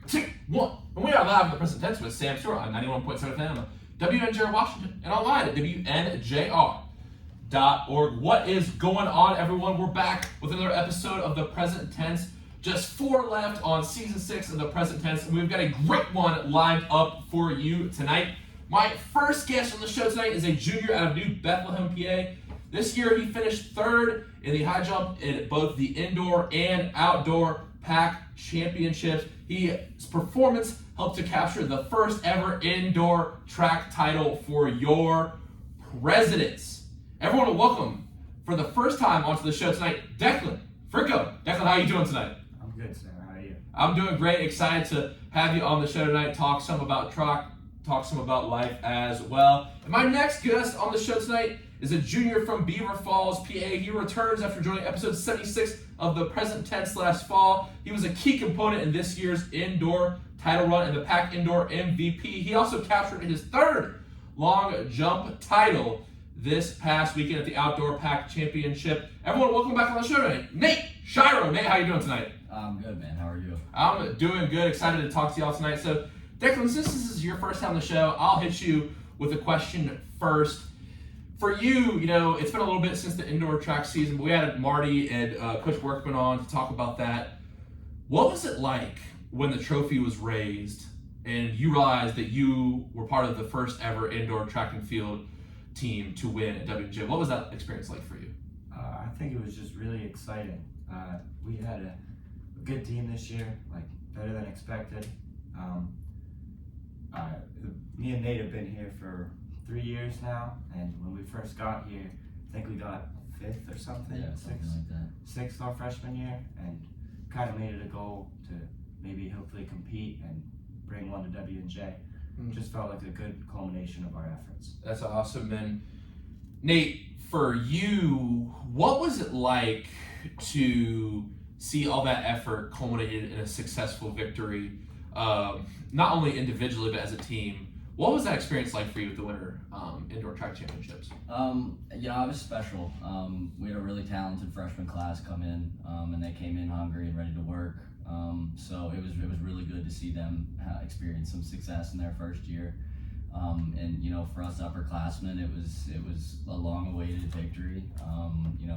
2, 1. And we are live in the present tense with Sam Stewart on 91.7 FM, WNJR Washington, and online at WNJR.org. What is going on, everyone? We're back with another episode of the present tense. Just 4 left on season 6 of the present tense, and we've got a great one lined up for you tonight. My first guest on the show tonight is a junior out of New Bethlehem, PA. This year, he finished 3rd in the high jump in both the indoor and outdoor pack championships. His performance helped to capture the first ever indoor track title for your presidents. Everyone, welcome for the first time onto the show tonight, Declan. Fricko. Declan, how are you doing tonight? I'm good, Sam. How are you? I'm doing great. Excited to have you on the show tonight. Talk some about track, talk some about life as well. And my next guest on the show tonight is a junior from Beaver Falls, PA. He returns after joining episode 76 of the present tense last fall. He was a key component in this year's indoor title run and the pack indoor MVP. He also captured his 3rd long jump title this past weekend at the outdoor pack championship. Everyone, welcome back on the show tonight. Nate, Sciarro. Nate, how you doing tonight? I'm good, man. How are you? I'm doing good. Excited to talk to y'all tonight. So, Declan, since this is your first time on the show, I'll hit you with a question first. For you, it's been a little bit since the indoor track season, but we had Marty and Coach Workman on to talk about that. What was it like when the trophy was raised and you realized that you were part of the first ever indoor track and field team to win at WNJ? What was that experience like for you? I think it was just really exciting. We had a good team this year, better than expected. Me and Nate have been here for 3 years now, and when we first got here, I think we got 5th or something. Yeah, something like that. 6th our freshman year, and kind of made it a goal to maybe hopefully compete and bring one to WNJ. Just felt like a good culmination of our efforts. That's awesome. And Nate, for you, what was it like to see all that effort culminated in a successful victory, not only individually but as a team? What was that experience like for you with the Winter Indoor Track Championships? It was special. We had a really talented freshman class come in, and they came in hungry and ready to work. So it was really good to see them experience some success in their first year. And for us upperclassmen, it was a long-awaited victory.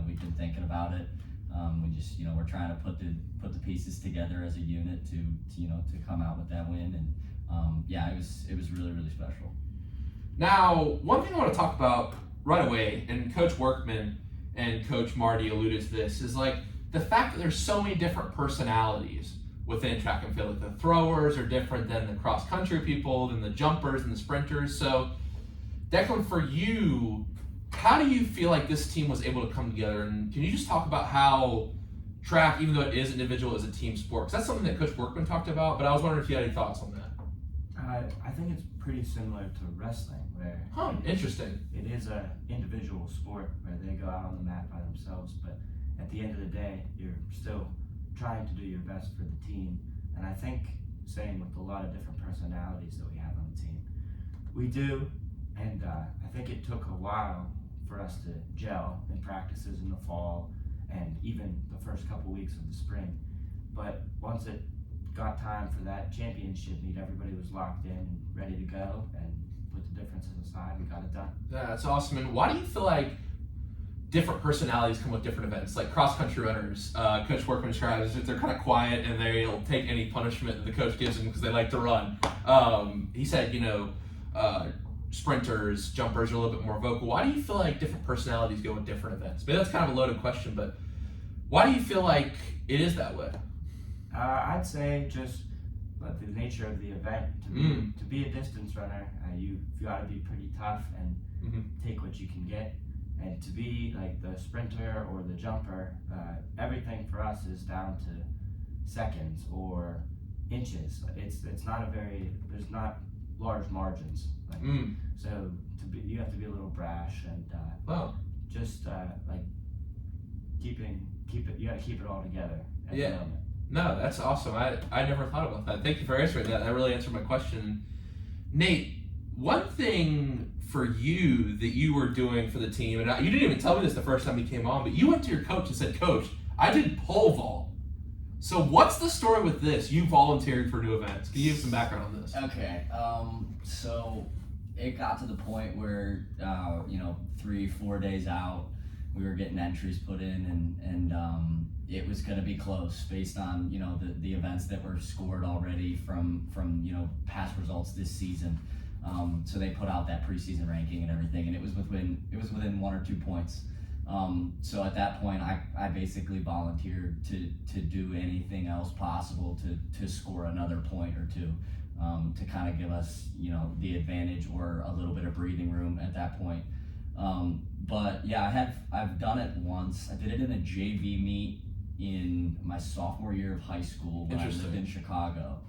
We've been thinking about it. We're trying to put the pieces together as a unit to come out with that win. And it was really, really special. Now, one thing I want to talk about right away, and Coach Workman and Coach Marty alluded to this, is the fact that there's so many different personalities within track and field. The throwers are different than the cross-country people, than the jumpers and the sprinters. So, Declan, for you, how do you feel like this team was able to come together? And can you just talk about how track, even though it is individual, is a team sport? Because that's something that Coach Workman talked about, but I was wondering if you had any thoughts on that. I think it's pretty similar to wrestling, where interesting. It is an individual sport where they go out on the mat by themselves, but at the end of the day, you're still trying to do your best for the team. And I think, same with a lot of different personalities that we have on the team. We do, and I think it took a while for us to gel in practices in the fall and even the first couple weeks of the spring. But once it got time for that championship meet, everybody was locked in and ready to go, and put the differences aside, we got it done. Yeah, that's awesome. And why do you feel like different personalities come with different events? Like cross-country runners, Coach Workman describes that they're kind of quiet and they'll take any punishment that the coach gives them because they like to run. He said, sprinters, jumpers are a little bit more vocal. Why do you feel like different personalities go with different events? Maybe that's kind of a loaded question, but why do you feel like it is that way? I'd say just the nature of the event. To be a distance runner, you've got to be pretty tough and take what you can get. And to be the sprinter or the jumper, everything for us is down to seconds or inches. It's not there's not large margins. So you have to be a little brash and just you got to keep it all together at the moment. No, that's awesome. I never thought about that. Thank you for answering that. That really answered my question. Nate, one thing for you that you were doing for the team, and you didn't even tell me this the first time you came on, but you went to your coach and said, "Coach, I did pole vault." So what's the story with this? You volunteered for new events. Can you give some background on this? Okay, so it got to the point where, 3-4 days out, we were getting entries put in, and it was going to be close based on the events that were scored already from past results this season. So they put out that preseason ranking and everything, and it was within 1 or 2 points. So at that point, I basically volunteered to do anything else possible to score another point or two, to kind of give us the advantage or a little bit of breathing room at that point. But yeah, I've done it once. I did it in a JV meet in my sophomore year of high school when I lived in Chicago,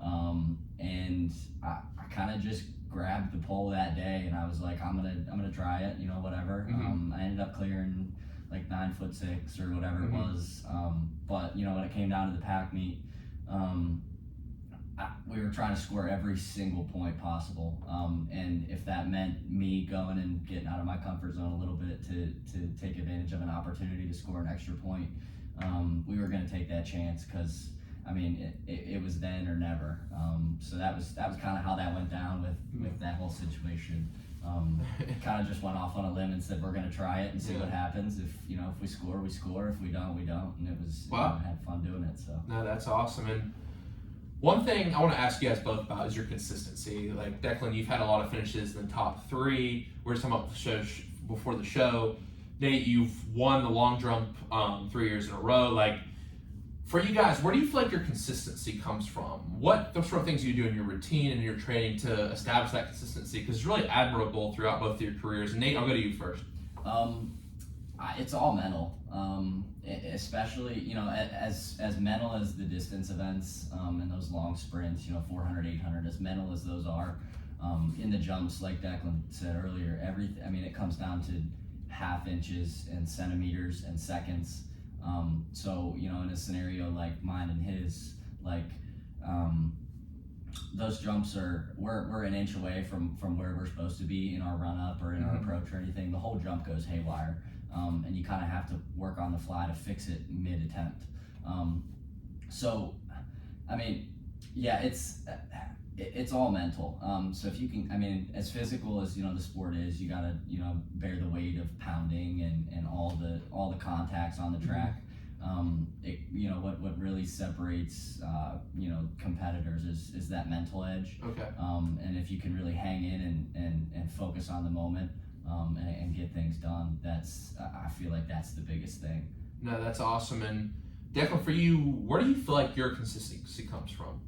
and I kind of just grabbed the pole that day, and I was like, I'm gonna try it, whatever. I ended up clearing like 9'6" or whatever it was. But when it came down to the pack meet, we were trying to score every single point possible, and if that meant me going and getting out of my comfort zone a little bit to take advantage of an opportunity to score an extra point, we were going to take that chance, because it was then or never. So that was kind of how that went down with that whole situation. Kind of just went off on a limb and said we're going to try it and see what happens. If we score, we score. If we don't, we don't. And it was I had fun doing it. So no, that's awesome. And one thing I want to ask you guys both about is your consistency. Like Declan, you've had a lot of finishes in the top 3. We were just talking about the show before the show. Nate, you've won the long jump 3 years in a row. Like, for you guys, where do you feel like your consistency comes from? What the sort of things you do in your routine and your training to establish that consistency? Because it's really admirable throughout both of your careers. And Nate, I'll go to you first. It's all mental, especially as mental as the distance events and those long sprints, 400, 800, as mental as those are. In the jumps, like Declan said earlier, it comes down to half inches and centimeters and seconds. So in a scenario like mine and his, those jumps we're an inch away from where we're supposed to be in our run up or in our approach or anything. The whole jump goes haywire, and you kind of have to work on the fly to fix it mid attempt. So it's all mental. So if you can, as physical as the sport is, you gotta bear the weight of pounding and all the contacts on the track. What really separates competitors is that mental edge. Okay. And if you can really hang in and focus on the moment and get things done, I feel like that's the biggest thing. No, that's awesome. And Declan, for you, where do you feel like your consistency comes from?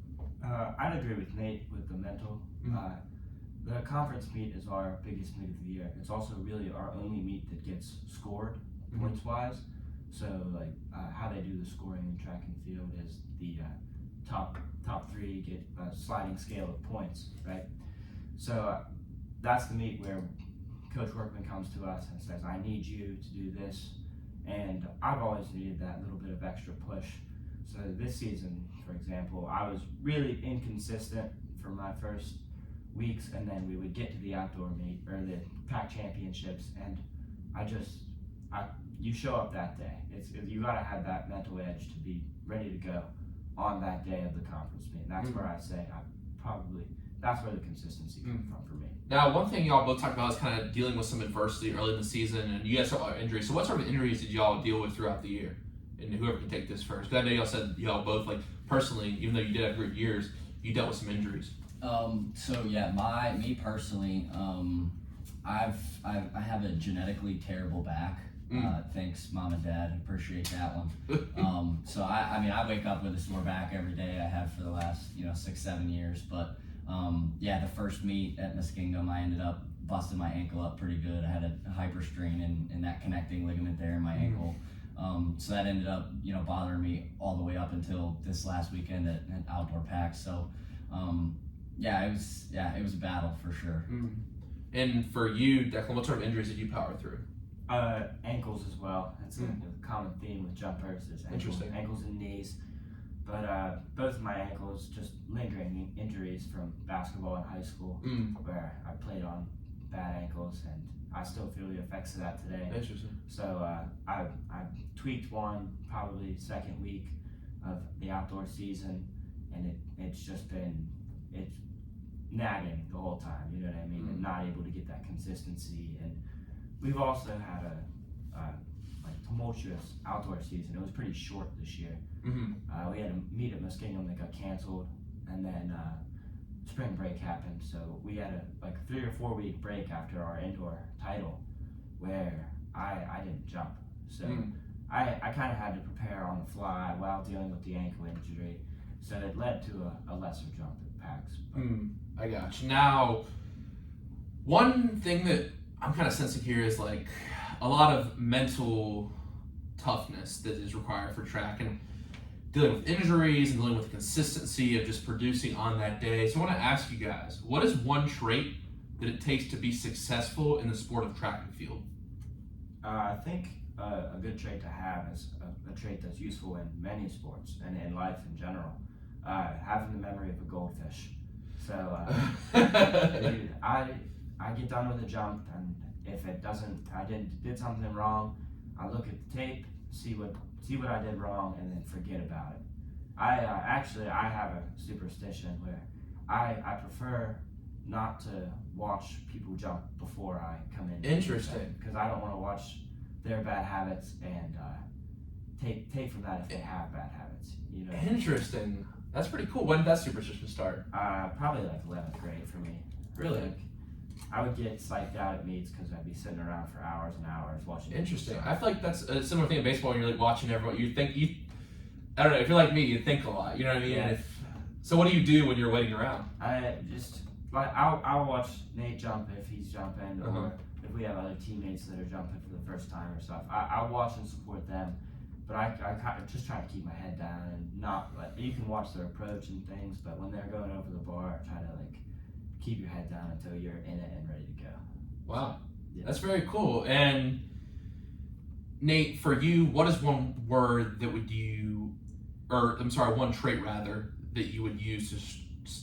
I'd agree with Nate with the mental. The conference meet is our biggest meet of the year. It's also really our only meet that gets scored points wise. So how they do the scoring in track and field is the top 3 get a sliding scale of points, right? So that's the meet where Coach Workman comes to us and says, I need you to do this. And I've always needed that little bit of extra push. So this season, for example, I was really inconsistent for my first weeks, and then we would get to the outdoor meet or the pack championships, and you show up that day. You gotta have that mental edge to be ready to go on that day of the conference meet. And that's where I say that's where the consistency comes from for me. Now, one thing y'all both talked about is kind of dealing with some adversity early in the season, and you guys talked about injuries. So what sort of injuries did y'all deal with throughout the year? And whoever can take this first. Because I know y'all said y'all both, personally, even though you did have great years, you dealt with some injuries. So yeah, me personally, I have a genetically terrible back. Thanks, Mom and Dad. Appreciate that one. So I wake up with a sore back every day. I have for the last 6-7 years. But the first meet at Muskingum, I ended up busting my ankle up pretty good. I had a hyperstrain in that connecting ligament there in my ankle. So that ended up bothering me all the way up until this last weekend at outdoor packs. So it was a battle for sure. And for you, Declan, what sort of injuries did you power through? Ankles as well. That's a common theme with jumpers is ankles and knees. But both of my ankles, just lingering injuries from basketball in high school, where I played on bad ankles, and I still feel the effects of that today. Interesting. So I tweaked one probably second week, of the outdoor season, and it's just been nagging the whole time. You know what I mean? And not able to get that consistency. And we've also had a tumultuous outdoor season. It was pretty short this year. We had a meet at Muskingum that got canceled, and then spring break happened. So we had a 3 or 4 week break after our indoor title, where I didn't jump. So I kind of had to prepare on the fly while dealing with the ankle injury. So it led to a lesser jump at PAX. I got you. Now, one thing that I'm kind of sensing here is like a lot of mental toughness that is required for track, and dealing with injuries and dealing with the consistency of just producing on that day. So I want to ask you guys, what is one trait that it takes to be successful in the sport of track and field? I think a good trait to have is a trait that's useful in many sports and in life in general. Having the memory of a goldfish. So I get done with a jump, and if it doesn't, I did something wrong, I look at the tape, see what I did wrong, and then forget about it. I have a superstition where I prefer not to watch people jump before I come in. Interesting. Because I don't want to watch their bad habits and take from that if they have bad habits. You know. Interesting. That's pretty cool. When did that superstition start? Probably like 11th grade for me. Really? I would get psyched out at meets because I'd be sitting around for hours and hours watching. Interesting. I feel like that's a similar thing in baseball. When you're like watching everyone, I don't know. If you're like me, you think a lot. You know what I mean? Yeah. So what do you do when you're waiting around? I'll watch Nate jump if he's jumping, or if we have other teammates that are jumping for the first time or stuff. I'll watch and support them, but I kind of just try to keep my head down and not you can watch their approach and things, but when they're going over the bar, try to keep your head down until you're in it and ready to go. Wow, yeah. That's very cool. And Nate, for you, what is one word that one trait rather that you would use to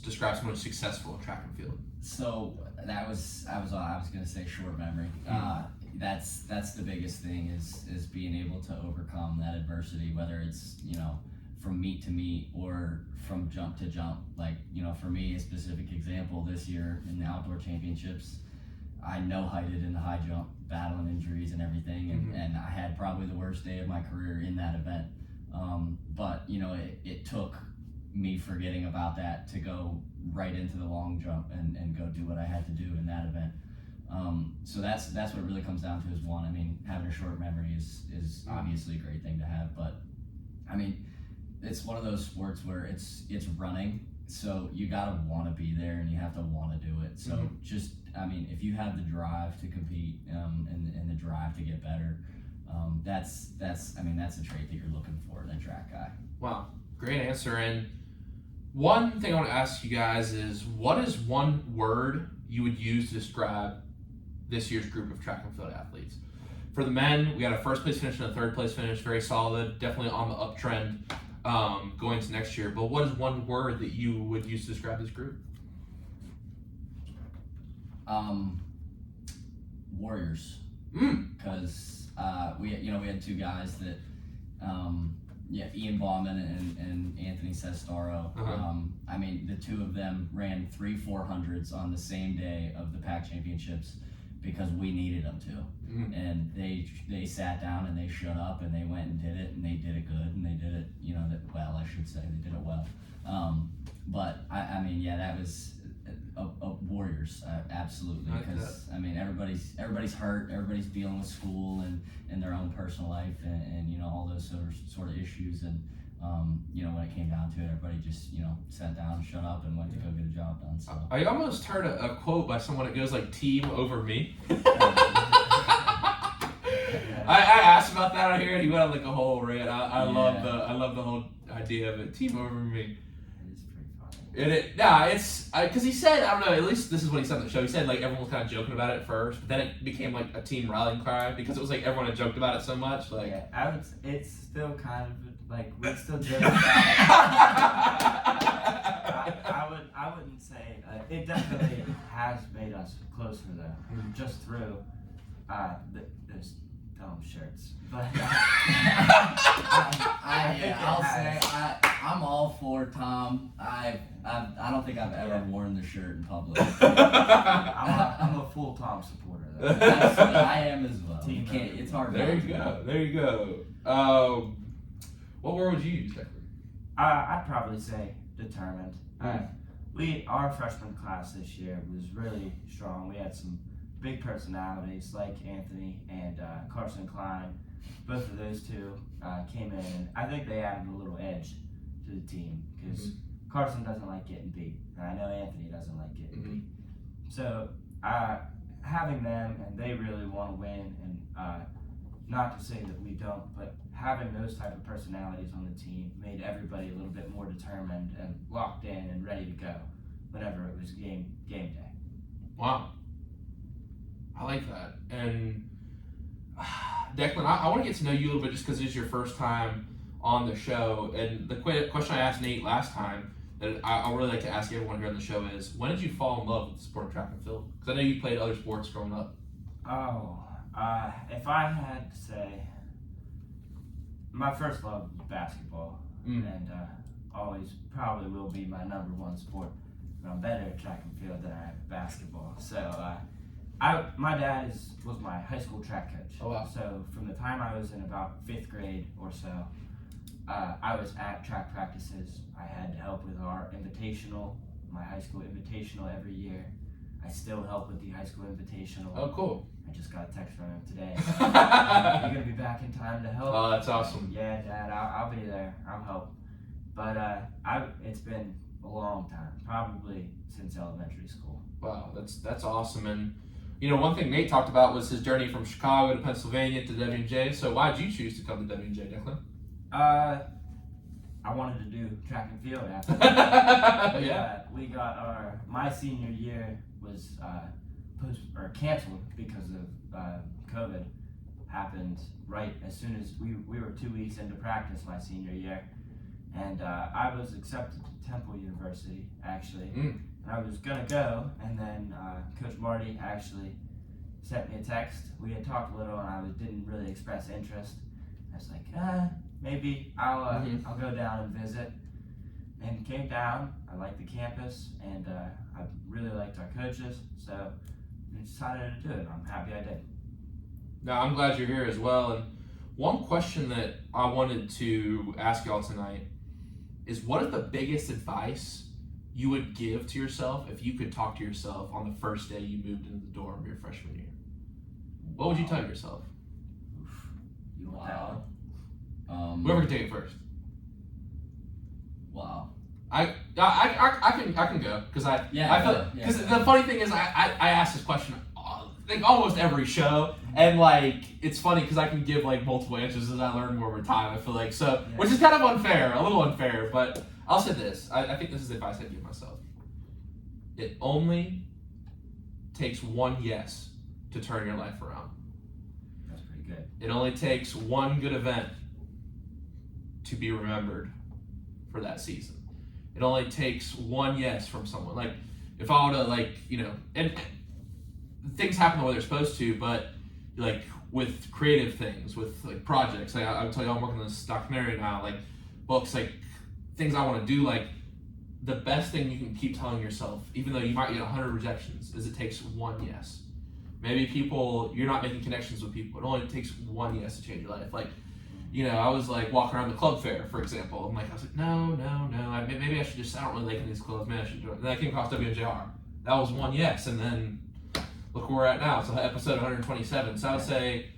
describe someone who's successful in track and field? So I was gonna say short memory. That's the biggest thing is being able to overcome that adversity, whether it's from meet to meet or from jump to jump. For me, a specific example this year in the outdoor championships, I no-heighted in the high jump, battling injuries and everything, and I had probably the worst day of my career in that event. But it took me forgetting about that to go right into the long jump and go do what I had to do in that event. So that's what it really comes down to is one. I mean, having a short memory is obviously a great thing to have, but I mean, it's one of those sports where it's running, so you gotta want to be there and you have to want to do it. So if you have the drive to compete and the drive to get better, that's a trait that you're looking for in a track guy. Wow, great answer. And one thing I want to ask you guys is, what is one word you would use to describe this year's group of track and field athletes? For the men, we got a first place finish and a third place finish, very solid, definitely on the uptrend going into next year. But what is one word that you would use to describe this group? Warriors. Because we had two guys that Ian Bauman and Anthony Sciarro. The two of them ran 3 400s on the same day of the PAC championships because we needed them to. And they sat down and they shut up and they went and did it, and they did it good, and they did it well, I should say. They did it well. But that was a Warriors, absolutely, because everybody's hurt, everybody's dealing with school and their own personal life and all those sort of issues, and when it came down to it, everybody just sat down, shut up, and went to go get a job done. So I almost heard a quote by someone that goes like "team over me." I asked about that on here, and he went on like a whole rant. I love the whole idea of it. Team over me. Because he said, I don't know, at least this is what he said on the show. He said like everyone was kind of joking about it at first, but then it became like a team rallying cry because it was like everyone had joked about it so much. It's still kind of like we still joke about it. I wouldn't say it definitely has made us closer though, just through dumb shirts. But I'm all for Tom. I don't think I've ever worn the shirt in public. I'm a full Tom supporter though. I am as well. Team It's hard. There you go. There you go. What word would you use, Declan? I'd probably say determined. Our freshman class this year was really strong. We had some big personalities like Anthony and Carson Klein. Both of those two came in, and I think they added a little edge to the team because Carson doesn't like getting beat, and I know Anthony doesn't like getting beat. So having them, and they really want to win, and not to say that we don't, but having those type of personalities on the team made everybody a little bit more determined and locked in and ready to go whenever it was game day. Wow. I like that. And Declan, I want to get to know you a little bit just because it's your first time on the show. And the question I asked Nate last time that I really like to ask everyone here on the show is, when did you fall in love with the sport of track and field? Because I know you played other sports growing up. If I had to say, my first love was basketball, and always probably will be my number one sport. But I'm better at track and field than I am at basketball. So my dad was my high school track coach. Oh, wow. So from the time I was in about 5th grade or so, I was at track practices. I had to help with our invitational, my high school invitational every year. I still help with the high school invitational. Oh, cool. I just got a text from him today. You're going to be back in time to help? Oh, that's awesome. Yeah, Dad, I'll be there. I'll help. But it's been a long time, probably since elementary school. Wow, that's awesome. And one thing Nate talked about was his journey from Chicago to Pennsylvania to W&J. So why did you choose to come to W&J, Declan? I wanted to do track and field after. We got my senior year was canceled because of COVID. Happened right as soon as we were 2 weeks into practice my senior year, and I was accepted to Temple University actually, and I was gonna go, and then Coach Marty actually sent me a text. We had talked a little, and I didn't really express interest. I was like, maybe I'll go down and visit, and came down. I liked the campus, and I really liked our coaches, so I decided to do it. I'm happy I did. Now, I'm glad you're here as well. And one question that I wanted to ask y'all tonight is, what is the biggest advice you would give to yourself if you could talk to yourself on the first day you moved into the dorm your freshman year? What would you tell yourself? You want that one? Whoever can take it first. Wow. I can go because the funny thing is I ask this question like almost every show, and like it's funny because I can give like multiple answers as I learn more over time. I feel like which is kind of unfair, a little unfair, but I'll say this. I think this is the advice I give myself. It only takes one yes to turn your life around. That's pretty good. It only takes one good event to be remembered for that season. It only takes one yes from someone. Like, if I were to, and things happen the way they're supposed to, but, like, with creative things, with, like, projects, like, I would tell you I'm working on this documentary now, like, books, like, things I want to do, like, the best thing you can keep telling yourself, even though you might get 100 rejections, is it takes one yes. Maybe you're not making connections with people. It only takes one yes to change your life. Like, I was like walking around the club fair, for example. I was like, no. Maybe I should I don't really like any of these clubs. Maybe I should do it. And then I came across WNJR. That was one yes. And then look where we're at now. It's episode 127. So I would say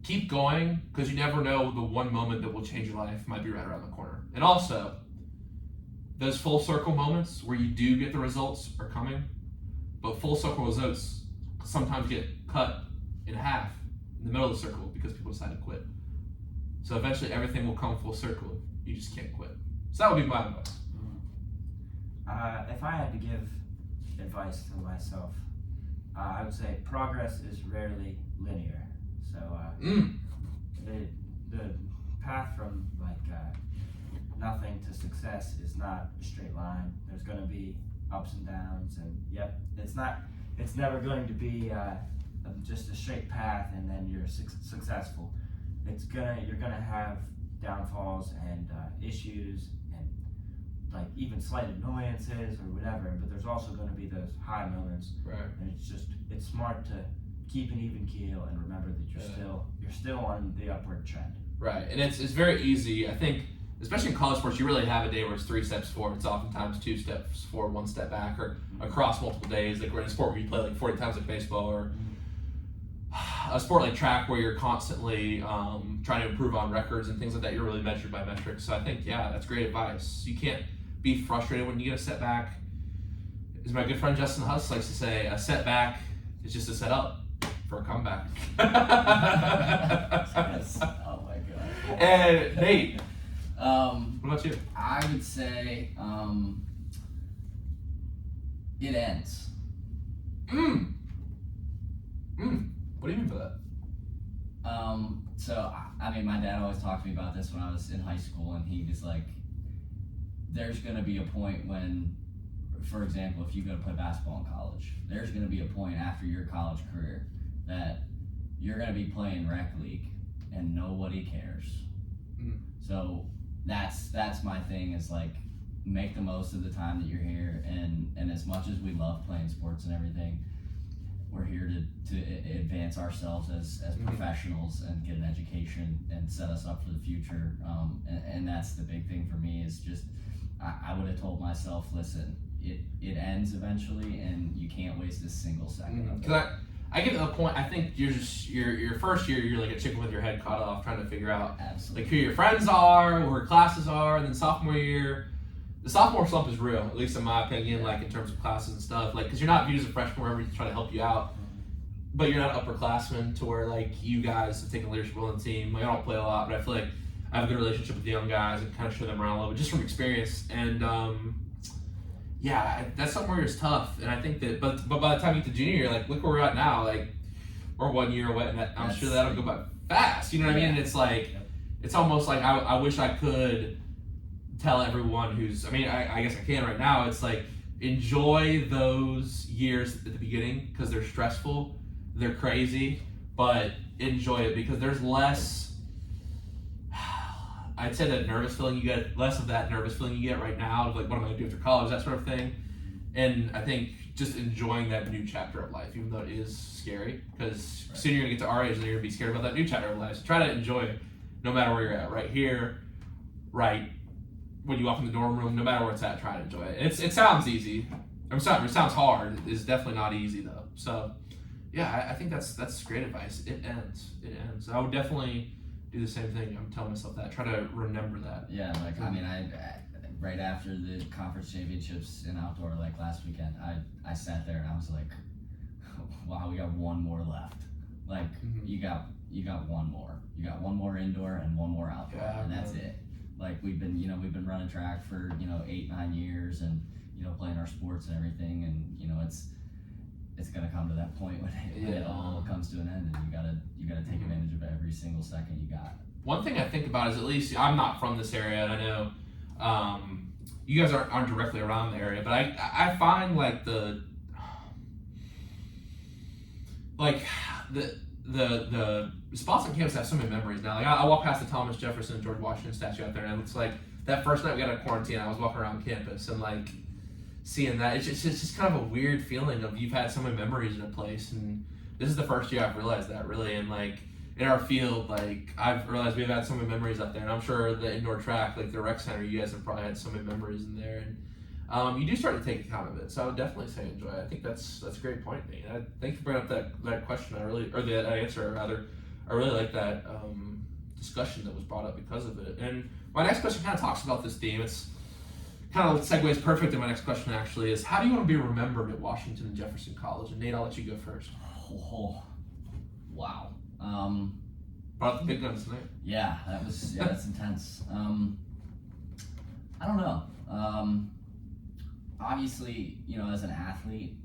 keep going, because you never know, the one moment that will change your life might be right around the corner. And also, those full circle moments where you do get the results are coming, but full circle results sometimes get cut in half in the middle of the circle because people decide to quit. So eventually everything will come full circle. You just can't quit. So that would be my advice. If I had to give advice to myself, I would say progress is rarely linear. So the path from nothing to success is not a straight line. There's going to be ups and downs, and it's never going to be just a straight path and then you're successful. You're gonna have downfalls and issues and like even slight annoyances or whatever. But there's also gonna be those high moments. Right. And it's smart to keep an even keel and remember that you're still on the upward trend. Right, and it's very easy. I think, especially in college sports, you really have a day where it's 3 steps forward. It's oftentimes 2 steps forward, 1 step back, or across multiple days. Like we're in a sport where you play like 40 times like baseball, or a sport like track where you're constantly trying to improve on records and things like that. You're really measured by metrics. So I think, yeah, that's great advice. You can't be frustrated when you get a setback. As my good friend Justin Huss likes to say, a setback is just a setup for a comeback. Yes. Oh my god. And Nate, what about you? I would say it ends. What do you mean by that? So I mean, my dad always talked to me about this when I was in high school, and he was like, there's gonna be a point when, for example, if you go to play basketball in college, there's gonna be a point after your college career that you're gonna be playing rec league and nobody cares. So that's my thing, is like, make the most of the time that you're here, and as much as we love playing sports and everything, we're here to advance ourselves as professionals and get an education and set us up for the future. And that's the big thing for me, is just, I would have told myself, listen, it ends eventually, and you can't waste a single second of it. Because I get to the point, I think your first year, you're like a chicken with your head cut off, trying to figure out like who your friends are, where classes are, and then sophomore year, the sophomore slump is real, at least in my opinion, like in terms of classes and stuff, like because you're not viewed as a freshman where everybody's trying to help you out, but you're not upperclassmen to where like you guys have taken leadership role in the team. Like I don't play a lot, but I feel like I have a good relationship with the young guys and kind of show them around a little bit just from experience. And yeah, that sophomore year is tough, and I think that, but by the time you get to junior year, like look where we're at now, like we're 1 year away, and I'm sure that'll go by fast. You know what I mean? And it's like, it's almost like I wish I could tell everyone who's, I mean, I guess I can right now. It's like, enjoy those years at the beginning because they're stressful, they're crazy, but enjoy it because there's less, I'd say that nervous feeling you get, less of that nervous feeling you get right now of like, what am I going to do after college, that sort of thing. And I think just enjoying that new chapter of life, even though it is scary, because soon you're going to get to our age and you're going to be scared about that new chapter of life. So try to enjoy it no matter where you're at, right here, right when you walk in the dorm room, no matter where it's at, try to enjoy it. It sounds easy. It sounds hard. It's definitely not easy though. So yeah, I think that's great advice. It ends. I would definitely do the same thing. I'm telling myself that. Try to remember that. Yeah, like I mean, I right after the conference championships in outdoor, like last weekend, I sat there and I was like, wow, we got one more left. Like you got one more. You got one more indoor and one more outdoor, and that's it. Like we've been running track for 8-9 years, and playing our sports and everything, and it's gonna come to that point when it all comes to an end, and you gotta take advantage of every single second you got. One thing I think about is, at least I'm not from this area, and I know you guys aren't directly around the area, but I find like the spots on campus have so many memories now. Like I walk past the Thomas Jefferson and George Washington statue out there, and it's like that first night we got out of quarantine, I was walking around campus and like seeing that. It's just kind of a weird feeling of you've had so many memories in a place, and this is the first year I've realized that really. And like in our field, like I've realized we've had so many memories out there, and I'm sure the indoor track, like the rec center, you guys have probably had so many memories in there, and you do start to take account of it. So I would definitely say enjoy it. I think that's a great point, Nate. Thank you for bringing up that question. That answer rather. I really like that discussion that was brought up because of it. And my next question kind of talks about this theme. It's kind of segues perfect in my next question actually, is how do you want to be remembered at Washington and Jefferson College? And Nate, I'll let you go first. Oh, wow. Brought up the big guns tonight. Yeah, that's intense. I don't know. Obviously, as an athlete,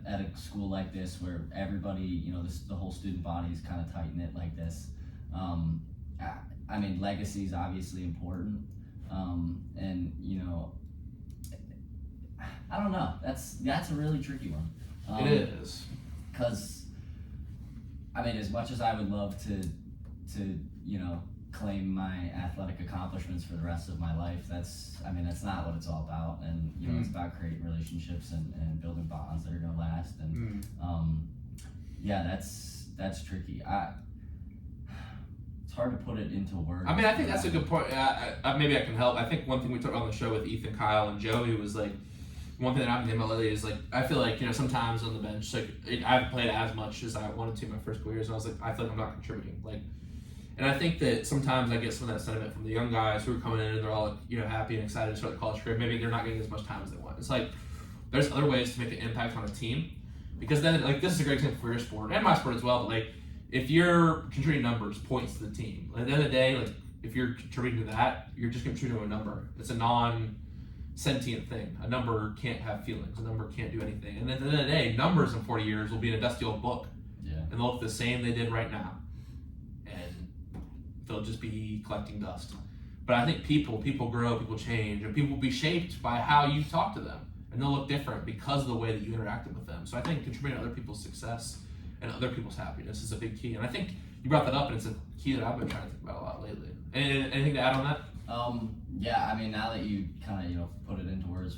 at a school like this where everybody, the whole student body is kind of tight-knit like this, I mean, legacy is obviously important, and I don't know. That's a really tricky one. It is. Because I mean, as much as I would love to claim my athletic accomplishments for the rest of my life, that's not what it's all about. And it's about creating relationships and building bonds that are going to last. And that's tricky. It's hard to put it into words. I mean, I think that's a good point. Maybe I can help. I think one thing we took on the show with Ethan, Kyle, and Joey was like, one thing that happened to him lately is like, I feel like, sometimes on the bench, like I haven't played as much as I wanted to my first couple years, and I was like, I feel like I'm not contributing. Like, and I think that sometimes I get some of that sentiment from the young guys who are coming in and they're all happy and excited to start the college career. Maybe they're not getting as much time as they want. It's like, there's other ways to make an impact on a team, because then like this is a great example for your sport and my sport as well. But like, if you're contributing numbers, points to the team, at the end of the day, like if you're contributing to that, you're just contributing to a number. It's a non-sentient thing. A number can't have feelings. A number can't do anything. And at the end of the day, numbers in 40 years will be in a dusty old book. Yeah. And they'll look the same they did right now. And they'll just be collecting dust. But I think people grow, people change, and people will be shaped by how you talk to them. And they'll look different because of the way that you interacted with them. So I think contributing to other people's success and other people's happiness is a big key. And I think you brought that up, and it's a key that I've been trying to think about a lot lately. Anything to add on that? Yeah, I mean, now that you kind of put it into words,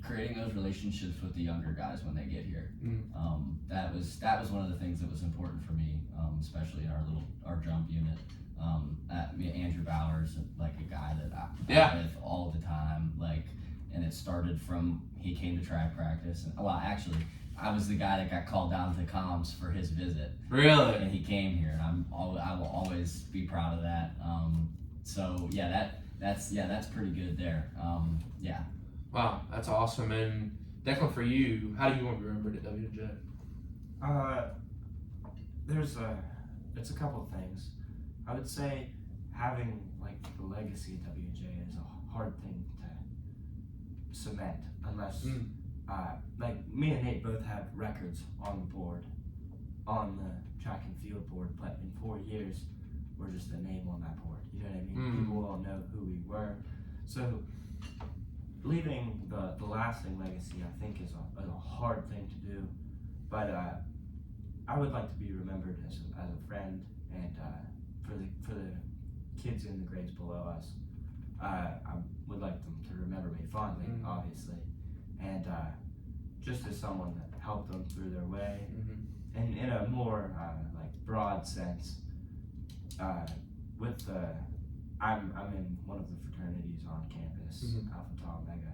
creating those relationships with the younger guys when they get here, that was one of the things that was important for me, especially in our jump unit. Andrew Bowers, like a guy that I met with all the time, and it started from he came to track practice, and actually, I was the guy that got called down to comms for his visit. Really? And he came here, and I will always be proud of that. So yeah, that's pretty good there. Yeah. Wow, that's awesome. And Declan, for you, how do you want to be remembered at WJ? It's a couple of things. I would say having like the legacy of WJ is a hard thing to cement unless like me and Nate both have records on the board, on the track and field board, but in 4 years we're just a name on that board. You know what I mean? People all know who we were. So leaving the lasting legacy, I think, is a hard thing to do. But I would like to be remembered as a friend, and for the kids in the grades below us, I would like them to remember me fondly, obviously, and just as someone that helped them through their way, and in a more like broad sense. I'm in one of the fraternities on campus, Alpha Tau Omega,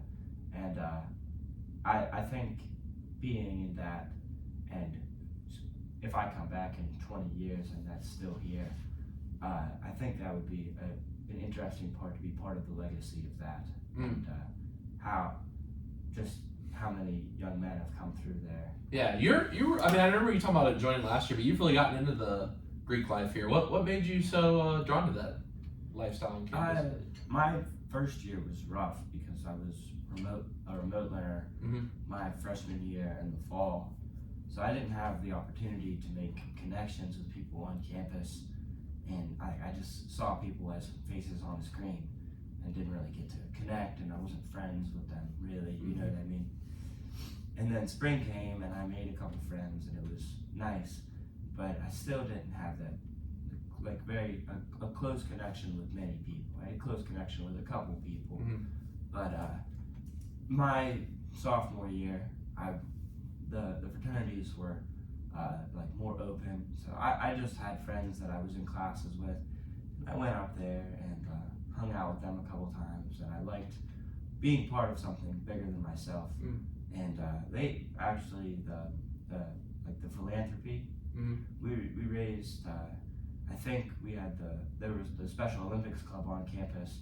and I think being in that, and if I come back in 20 years and that's still here, I think that would be an interesting part to be part of the legacy of that, and how many young men have come through there. Yeah, I mean, I remember you talking about it joining last year, but you've really gotten into the Greek life here. What made you so drawn to that lifestyle on campus? My first year was rough because I was a remote learner my freshman year in the fall. So I didn't have the opportunity to make connections with people on campus, and I just saw people as faces on a screen and didn't really get to connect, and I wasn't friends with them really, you know what I mean? And then spring came and I made a couple friends and it was nice, but I still didn't have that a close connection with many people. I had a close connection with a couple people, but my sophomore year, the fraternities were like more open, so I just had friends that I was in classes with. I went out there and hung out with them a couple times, and I liked being part of something bigger than myself. And they actually the philanthropy. We raised. I think there was the Special Olympics Club on campus.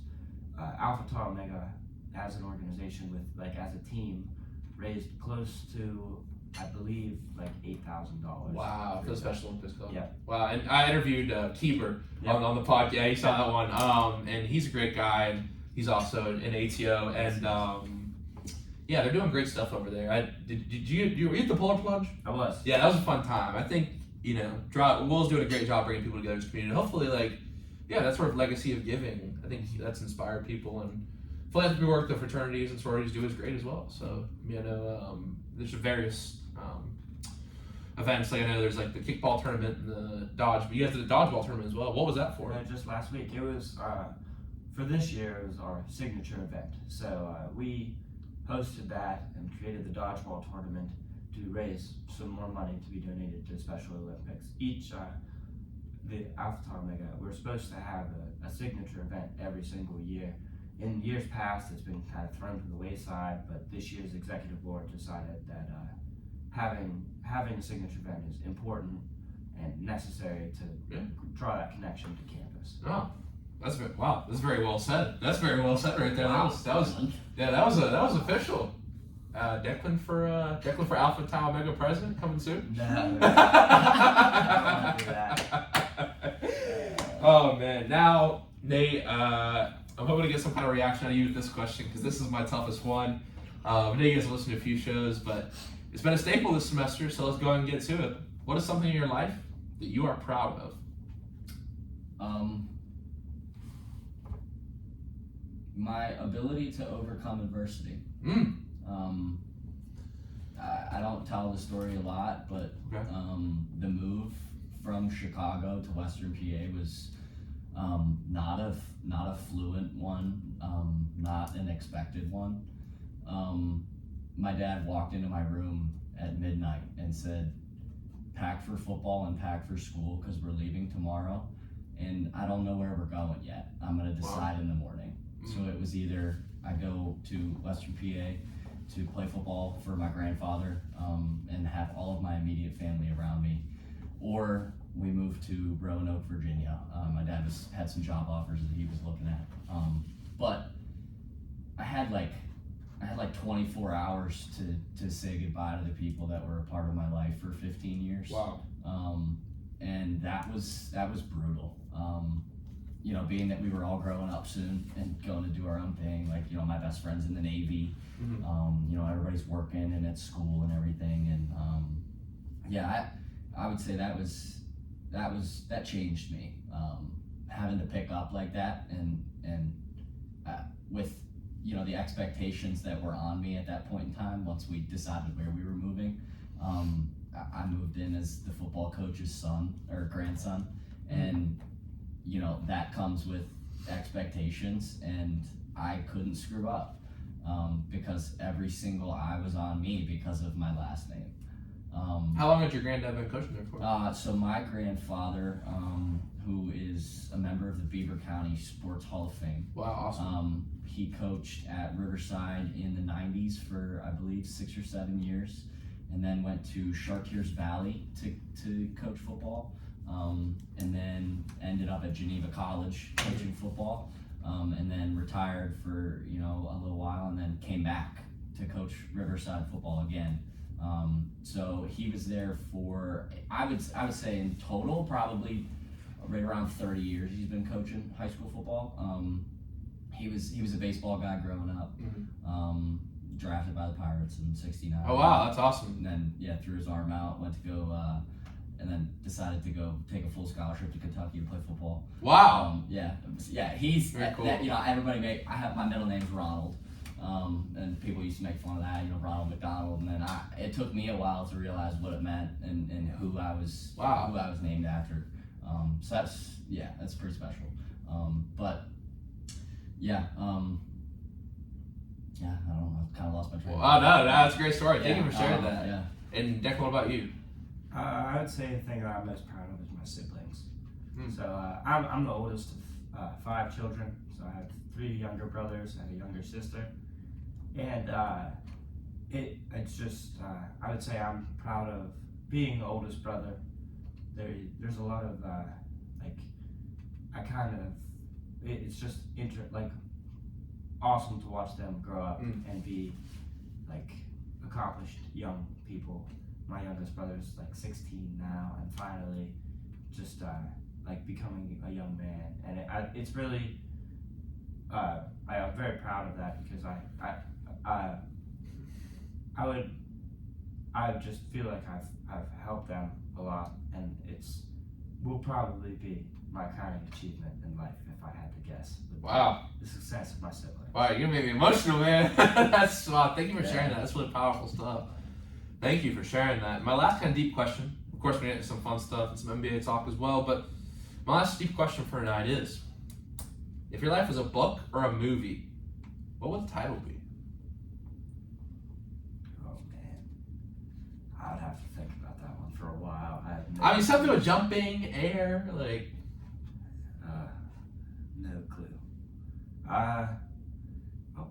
Alpha Tau Omega, as an organization as a team, raised close to, I believe, like $8,000. Wow, for the Special Olympics Club. Yeah. Wow, and I interviewed Keeper on the podcast. Yeah, you saw that one. And he's a great guy. And he's also an ATO, and yeah, they're doing great stuff over there. Did you were you at the Polar Plunge? I was. Yeah, that was a fun time. I think Will's doing a great job bringing people together in his community. Hopefully, that sort of legacy of giving. I think that's inspired people, and philanthropy work the fraternities and sororities do is great as well. So I know there's various events. Like I know there's like the kickball tournament and the dodge, but you guys did a dodgeball tournament as well. What was that for? Just last week. It was for this year. It was our signature event. So we hosted that and created the dodgeball tournament to raise some more money to be donated to Special Olympics. Each the Alpha Tau Omega, we're supposed to have a signature event every single year. In years past, it's been kind of thrown to the wayside, but this year's executive board decided that having a signature event is important and necessary to draw that connection to campus. Oh, that's very, wow. That's very well said. That's very well said right there. Wow. That was official. Declan for Alpha Tau Omega president coming soon. No, I don't do that. Oh man, now Nate, I'm hoping to get some kind of reaction out of you with this question because this is my toughest one. I know you guys have listened to a few shows, but it's been a staple this semester, so let's go ahead and get to it. What is something in your life that you are proud of? My ability to overcome adversity. I don't tell the story a lot, but the move from Chicago to Western PA was not a fluent one, not an expected one. My dad walked into my room at midnight and said, "Pack for football and pack for school because we're leaving tomorrow, and I don't know where we're going yet. I'm gonna decide in the morning." So it was either I go to Western PA to play football for my grandfather and have all of my immediate family around me, or we moved to Roanoke, Virginia. My dad had some job offers that he was looking at, but I had like 24 hours to say goodbye to the people that were a part of my life for 15 years. Wow. And that was brutal. Being that we were all growing up soon and going to do our own thing, like, my best friend's in the Navy, everybody's working and at school and everything. And I would say that changed me. Having to pick up like that and with, the expectations that were on me at that point in time, once we decided where we were moving, I moved in as the football coach's son or grandson. And that comes with expectations, and I couldn't screw up because every single eye was on me because of my last name. How long had your granddad been coaching there for? So my grandfather, who is a member of the Beaver County Sports Hall of Fame. Wow, awesome. He coached at Riverside in the 90s for, I believe, 6 or 7 years, and then went to Chartiers Valley to coach football. And then ended up at Geneva College coaching football, and then retired for a little while, and then came back to coach Riverside football again. So he was there for I would say in total probably right around 30 years he's been coaching high school football. He was a baseball guy growing up. Drafted by the Pirates in '69. Oh wow, that's awesome. And then threw his arm out, went to go. And then decided to go take a full scholarship to Kentucky to play football. Wow. He's very cool. Everybody my middle name's Ronald, and people used to make fun of that, Ronald McDonald. And then it took me a while to realize what it meant and who I was named after. So that's pretty special. I don't know. I've kind of lost my train. Oh no, that's a great story. Thank you for sharing that. Yeah. And Declan, what about you? I would say the thing that I'm most proud of is my siblings. So I'm the oldest of 5 children. So I have 3 younger brothers and a younger sister. And it's just, I would say I'm proud of being the oldest brother. There's a lot of, it's just awesome to watch them grow up and be accomplished young people. My youngest brother's 16 now, and finally just becoming a young man, and it's really I'm very proud of that because I just feel like I've helped them a lot, and will probably be my kind of achievement in life if I had to guess. Wow. The success of my siblings. Wow, you're gonna make me emotional, man. That's thank you for sharing that. That's really powerful stuff. Thank you for sharing that. My last kind of deep question, of course, we get into some fun stuff and some NBA talk as well, but my last deep question for tonight is, if your life was a book or a movie, what would the title be? Oh man, I would have to think about that one for a while. I mean, something with jumping, air, like... no clue. A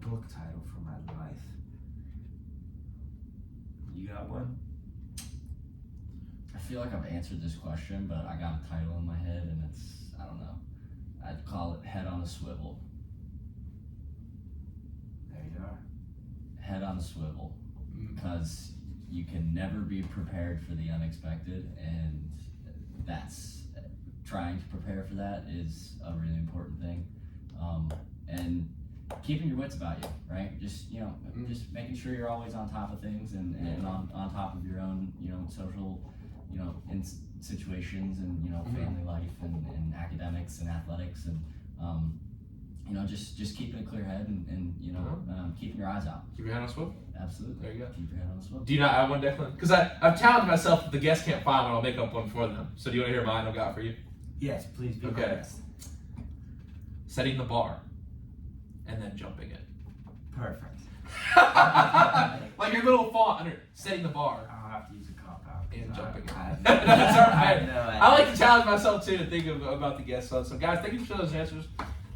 book title for my life. You got one? I feel like I've answered this question, but I got a title in my head, and it's, I don't know. I'd call it Head on a Swivel. There you are. Head on a swivel. Because you can never be prepared for the unexpected, and that's, trying to prepare for that is a really important thing. And keeping your wits about you, right? Just, just making sure you're always on top of things and on top of your own, social, in situations and, family life and academics and athletics and, just keeping a clear head and keeping your eyes out. Keep your head on a swivel. Absolutely. There you go. Keep your head on a swivel. Do you not have one, Declan? Because I've challenged myself, if the guests can't find one, I'll make up one for them. So do you want to hear mine I've got for you? Yes, please be Okay. my guest. Setting the bar and then jumping it. Perfect. Like your little font under setting the bar I'll have to use a cop out. and jumping it. I That's all right. have no idea. I like to challenge myself too to think about the guests. So guys, thank you for those answers.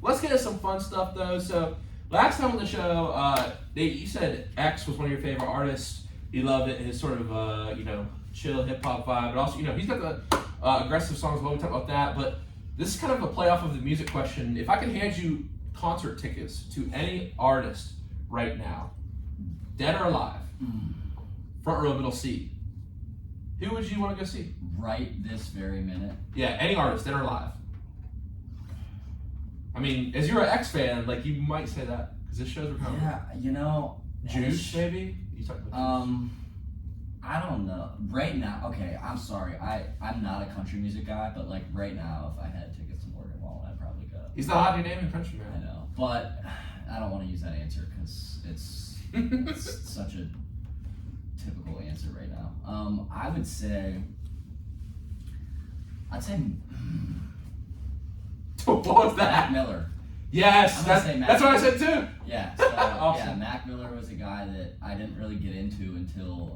Let's get into some fun stuff though. So last time on the show, Nate, you said X was one of your favorite artists. You love it, his sort of chill hip hop vibe, but also he's got the aggressive songs. We'll talk about that. But this is kind of a play off of the music question. If I can hand you concert tickets to any artist right now, dead or alive, front row, middle seat, who would you want to go see? Right this very minute. Yeah, any artist, dead or alive. I mean, as you're an X fan, like you might say that because this show's recovering. Yeah, Juice, maybe. You talking about Juice? I don't know. Right now, okay, I'm sorry. I'm not a country music guy, but like right now, if I had tickets to Morgan Wallen, I'd probably go. He's the hot new name in country, I man. know, but I don't want to use that answer because it's such a typical answer right now. I'd say. What was Mac that? Miller. Yes, I'm gonna say Mac that's what I Miller. said too. Yeah, so, Awesome. yeah, Mac Miller was a guy that I didn't really get into until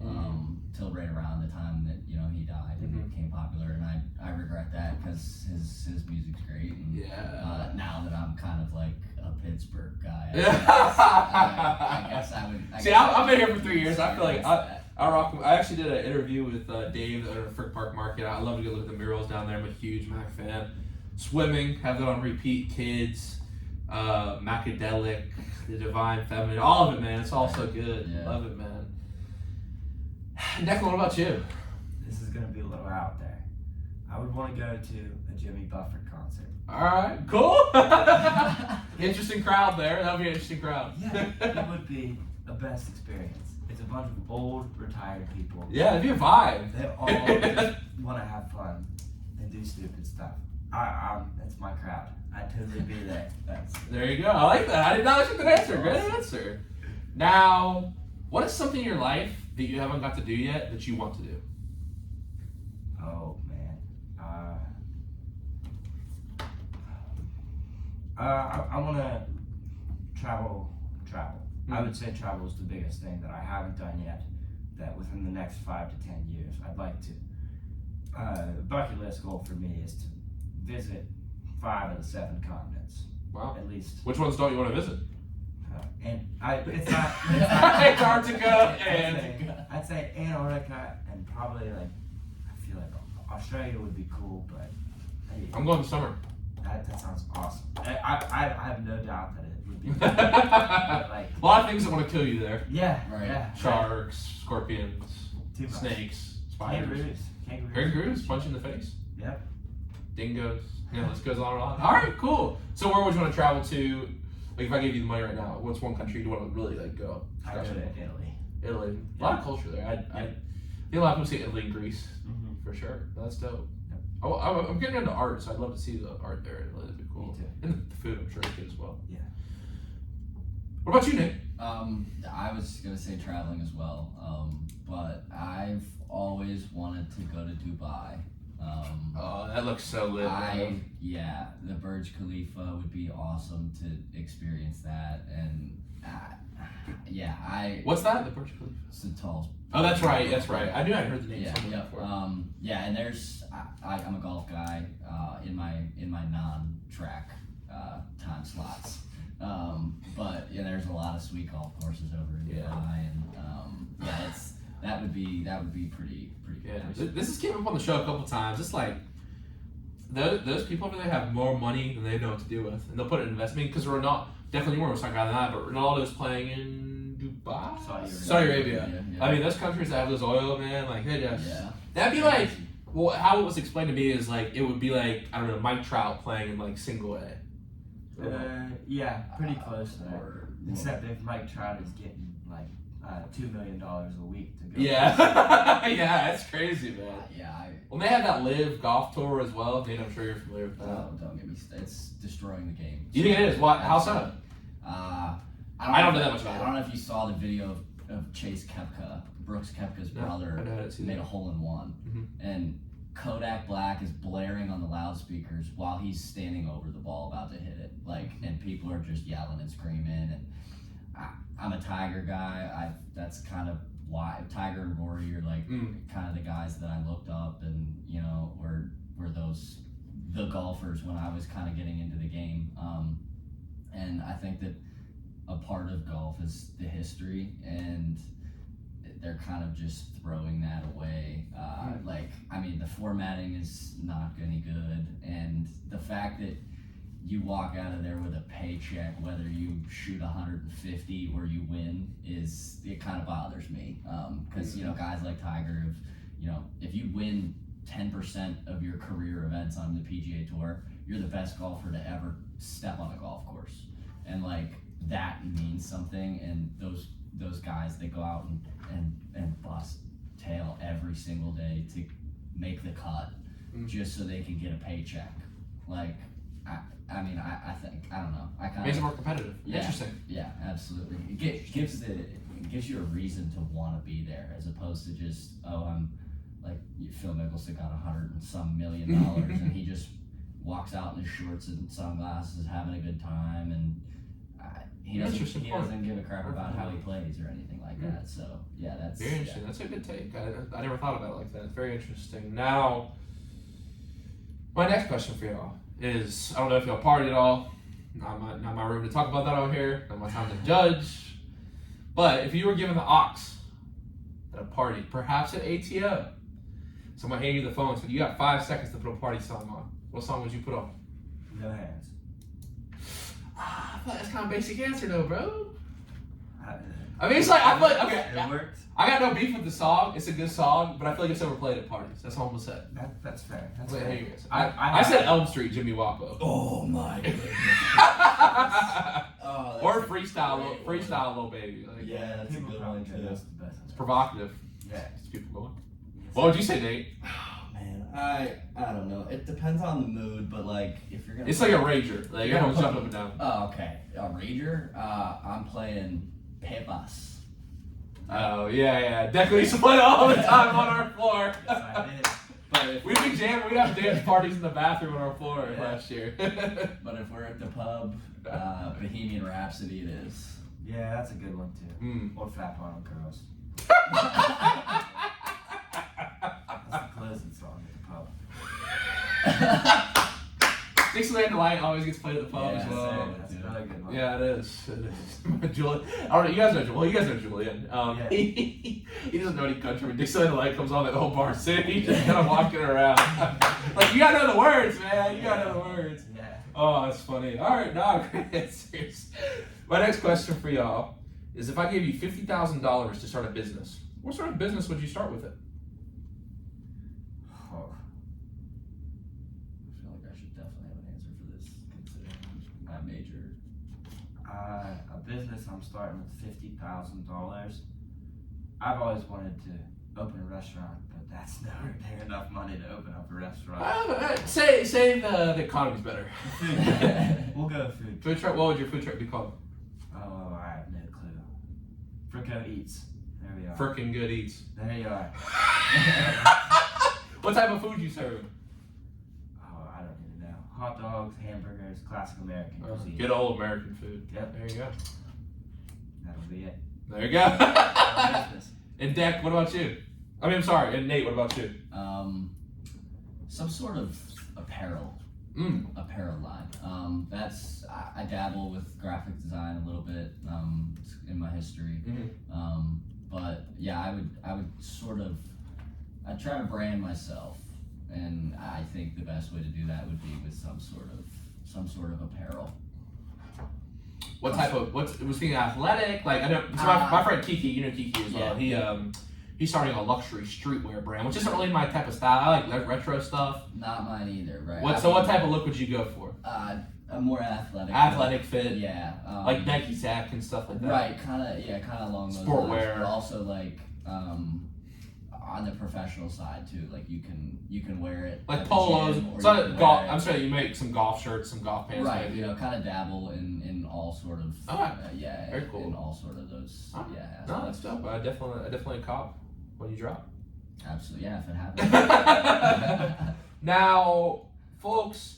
right around the time that he died and became popular, and I regret that because his music's great. And, Yeah. now that I'm kind of like a Pittsburgh guy, I guess I would. See, I've been here for 3 years. I feel like I rock. I actually did an interview with Dave at Frick Park Market. I love to go look at the murals down there. I'm a huge Mac fan. Swimming, have that on repeat. Kids, Macadelic, The Divine Feminine, all of it, man. It's all so good. Yeah. Love it, man. Declan, what about you? This is gonna be a little out there. I would want to go to a Jimmy Buffett concert. All right, cool. Interesting crowd there. That'll be an interesting crowd. Yeah, it would be the best experience. It's a bunch of old, retired people. Yeah, it'd be a vibe. They all just want to have fun and do stupid stuff. That's my crowd. I'd totally be there. There you go. I like that. I did not expect that answer. Great answer. Now, what is something in your life that you haven't got to do yet that you want to do? Oh man. I want to travel. I would say travel is the biggest thing that I haven't done yet. That within the next 5 to 10 years, I'd like to. Bucket list goal for me is to visit 5 of the 7 continents. Wow. At least. Which ones don't you want to visit? It's not. Antarctica I'd say Antarctica and probably I feel like Australia would be cool, but I'm going this summer. that sounds awesome. I have no doubt that it would be cool. But, A lot of things that want to kill you there. yeah, Right. yeah. Sharks, scorpions, Too much. snakes, spiders. Kangaroos. Punch in the face. Yep. Dingoes. Yeah, this goes on and on. All right, cool. So where would you want to travel to? Like if I gave you the money right now, what's one country you want to really go? I go to Italy. Italy. A lot of culture there. I think a lot of people say Italy and Greece for sure. That's dope. Yep. I'm getting into art, so I'd love to see the art there. It'd be cool. Me too. And the food, I'm sure, is good as well. Yeah. What about you, Nate? I was gonna say traveling as well, but I've always wanted to go to Dubai. Oh, that looks so lit. Yeah, the Burj Khalifa would be awesome to experience that, and What's that? The Burj Khalifa? It's the tallest. Oh, that's right. That's right. I knew I'd heard the name somewhere before. And there's I'm a golf guy in my non-track time slots. But yeah, there's a lot of sweet golf courses over in Dubai, and that would be pretty good. Yeah, this has came up on the show a couple times. It's like those people over there have more money than they know what to do with, and they'll put it in investment because definitely more talking about that. But Ronaldo's playing in Dubai, Saudi Arabia. Yeah. I mean, those countries that have this oil, man, like they just that'd be like. Well, how it was explained to me is like it would be like I don't know Mike Trout playing in like single A. Yeah, pretty close there. Except if Mike Trout is getting like $2 million a week to go. Yeah, yeah, that's crazy, man. Well, they have that Live Golf Tour as well. Nate, I'm sure you're familiar with that. Don't get me. It's destroying the game. Do you think it is? What? How so? I don't know that much about it. I don't know if you saw the video of Chase Koepka, Brooks Koepka's brother, made a hole-in-one, and Kodak Black is blaring on the loudspeakers while he's standing over the ball about to hit it, and people are just yelling and screaming. And I'm a Tiger guy. That's kind of why Tiger and Rory are kind of the guys that I looked up, and were those the golfers when I was kind of getting into the game. And I think that a part of golf is the history, and they're kind of just throwing that away. The formatting is not any good, and the fact that you walk out of there with a paycheck, whether you shoot 150 or you win, it kind of bothers me. Because guys like Tiger, if you win 10% of your career events on the PGA Tour, you're the best golfer to ever step on a golf course, and that means something. And those guys that go out and bust tail every single day to make the cut just so they can get a paycheck. I think I don't know. I kind of makes it more competitive. Interesting. Yeah, absolutely. It gives you a reason to want to be there, as opposed to just I'm like Phil Mickelson got $100 and some million and he just walks out in his shorts and sunglasses having a good time, and he doesn't give a crap about how he plays or anything like that. So that's very interesting. That's a good take. I never thought about it like that. It's very interesting. Now, my next question for y'all is, I don't know if y'all party at all. Not my room to talk about that over here. Not my time to judge. But if you were given the aux at a party, perhaps at ATO, someone handed you the phone, so you got 5 seconds to put a party song on. What song would you put on? No Hands. I thought that's kind of basic answer though, bro. I mean, it's like okay. It works. I got no beef with the song. It's a good song, but I feel like it's overplayed at parties. That's all I'm gonna say. That's fair. I said Elm Street, Jimmy Wapo. Oh my goodness. Or freestyle, Lil Baby. That's a good one too. That's the best. It's provocative. Yeah, it's people going. What would you say, Nate? Man, I don't know. It depends on the mood, but if you're gonna. It's like a rager. You're gonna jump up and down. Oh, okay. A rager. I'm playing Pepas. Oh yeah. Declan used to play it all the time on our floor. Yes, I did. But we'd be jamming. We'd have dance parties in the bathroom on our floor last year. But if we're at the pub, Bohemian Rhapsody it is. Yeah, that's a good one too. Or Fat Bottom Girls. That's the closing song at the pub. Dixieland Delight always gets played at the pub as well. That's another good one. Yeah, it is. Julian. I don't know. You guys know Julian. Well, you guys know Julian. He doesn't know any country. When Dixieland Delight comes on, that whole bar sitting, he's just kind of walking around. You gotta know the words, man. You gotta know the words. Yeah. Oh, that's funny. All right, no, great. Serious. My next question for y'all is: if I gave you $50,000 to start a business, what sort of business would you start with it? Major. A business, I'm starting with $50,000. I've always wanted to open a restaurant, but that's nowhere near enough money to open up a restaurant. Say the economy's better. We'll go food. Food truck. What would your food truck be called? Oh, alright. Fricko Eats. There we are. Frickin' good eats. There you are. What type of food you serve? Oh, I don't even know. Hot dogs, hamburgers, classic American cuisine. Good old American food. Yep. There you go. That'll be it. There you go. Business. And Deck, what about you? I mean, I'm sorry. And Nate, what about you? Some sort of apparel line. I dabble with graphic design a little bit in my history. But yeah, I would I'd try to brand myself, and I think the best way to do that would be with some sort of apparel. What type of, was being athletic? Like, I know, so my friend Kiki, you know Kiki as well, he's starting a luxury streetwear brand, which isn't really my type of style. I like retro stuff. Not mine either, right? What type of look would you go for? A more athletic. Athletic fit? Yeah. Like Nike Sack and stuff like that? Right, kind of along those Sportwear. lines. But also like, on the professional side too, like you can wear it like at the polos. gym, or So you can golf. wear it- I'm sorry, you make some golf shirts, some golf pants. Right, maybe. you know, kind of dabble in all sort of Very cool. in all sort of those No, that's aspects. dope. I definitely cop when you drop. Absolutely, yeah, if it happens. Now, folks,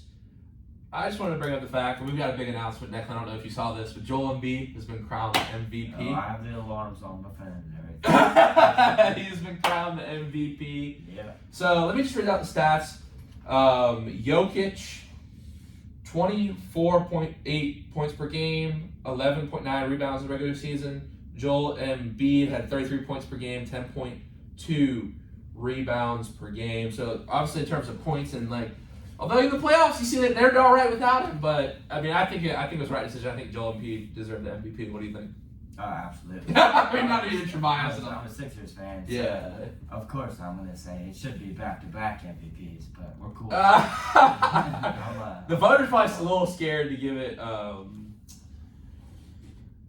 I just wanted to bring up the fact that we've got a big announcement. Declan, I don't know if you saw this, but Joel Embiid has been crowned the MVP. Oh, I have the alarms on my phone and everything. He's been crowned the MVP. Yeah. So let me just read out the stats. Jokic, 24.8 points per game, 11.9 rebounds in the regular season. Joel Embiid had 33 points per game, 10.2 rebounds per game. So obviously in terms of points and like, although in the playoffs you see that they're all right without him, but I mean I think it was the right decision. I think Joel Embiid deserved the MVP. What do you think? Oh, absolutely. I mean, not even your bias. I'm a Sixers fan. So Yeah. Of course, I'm gonna say it should be back-to-back MVPs, but we're cool. The voters probably a little scared to give it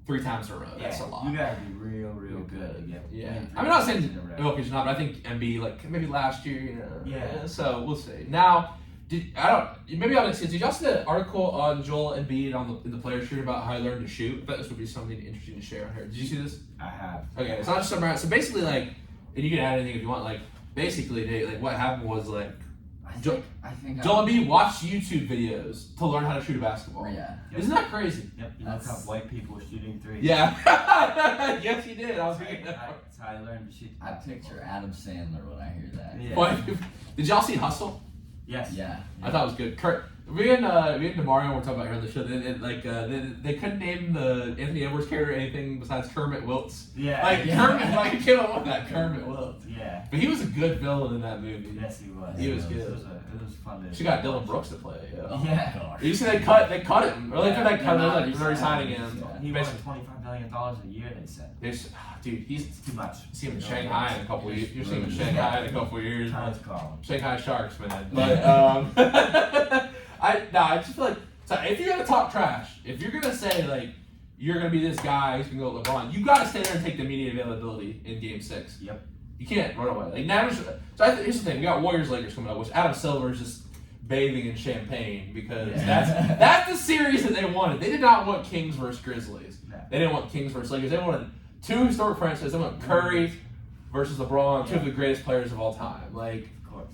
3 times in a row. That's a lot. You gotta be real good to get. Yeah. win 3 I'm not times saying in a row. Jokic's not, but I think Embiid, like maybe last year, you know. Yeah. So we'll see. Now, maybe I'll make sense. Did y'all see the article on Joel Embiid in the Players Street about how he learned to shoot? I thought this would be something interesting to share on here. Did you see this? I have. Okay, it's not just some. So basically, like, and you can add anything if you want. Like, basically, like what happened was like I think Joel Embiid watched YouTube videos to learn how to shoot a basketball. Yeah. Isn't that crazy? Yep. You look up white people shooting threes. Yeah. Yes, he did. I was thinking that. That's how I learned to shoot. I picture Adam Sandler when I hear that. Yeah. What? Did y'all see Hustle? Yes. Yeah. I thought it was good. Kurt, me and Demario were talking about here on the show. They couldn't name the Anthony Edwards character anything besides Kermit Wilts. Yeah. Like yeah. Kermit, like you came up with that Kermit Wilts. Yeah. But he was a good villain in that movie. Yes, he was. He was It good. was fun. She got Dylan Brooks to play it. Yeah. Oh Yeah. my gosh. You see, they cut him. Or they Yeah, cut that cut. they're They're not like resigning resigning him. him. He won Basically, $25 million a year. They said. Dude, he's It's too much. see him in Shanghai in a couple years. You're seeing him in Yeah. Shanghai in a couple years. Time to call him. Shanghai Sharks, man. But I just feel like so if you're gonna talk trash, if you're gonna say like you're gonna be this guy who's gonna go with LeBron, you gotta stay there and take the media availability in Game 6. Yep. You can't run away. Like now, so here's the thing: we got Warriors Lakers coming up, which Adam Silver is just bathing in champagne because Yeah. that's the series that they wanted. They did not want Kings versus Grizzlies. No. They didn't want Kings versus Lakers. They wanted 2 historic franchises. They want Curry versus LeBron, 2 of the greatest players of all time. Like, Of course.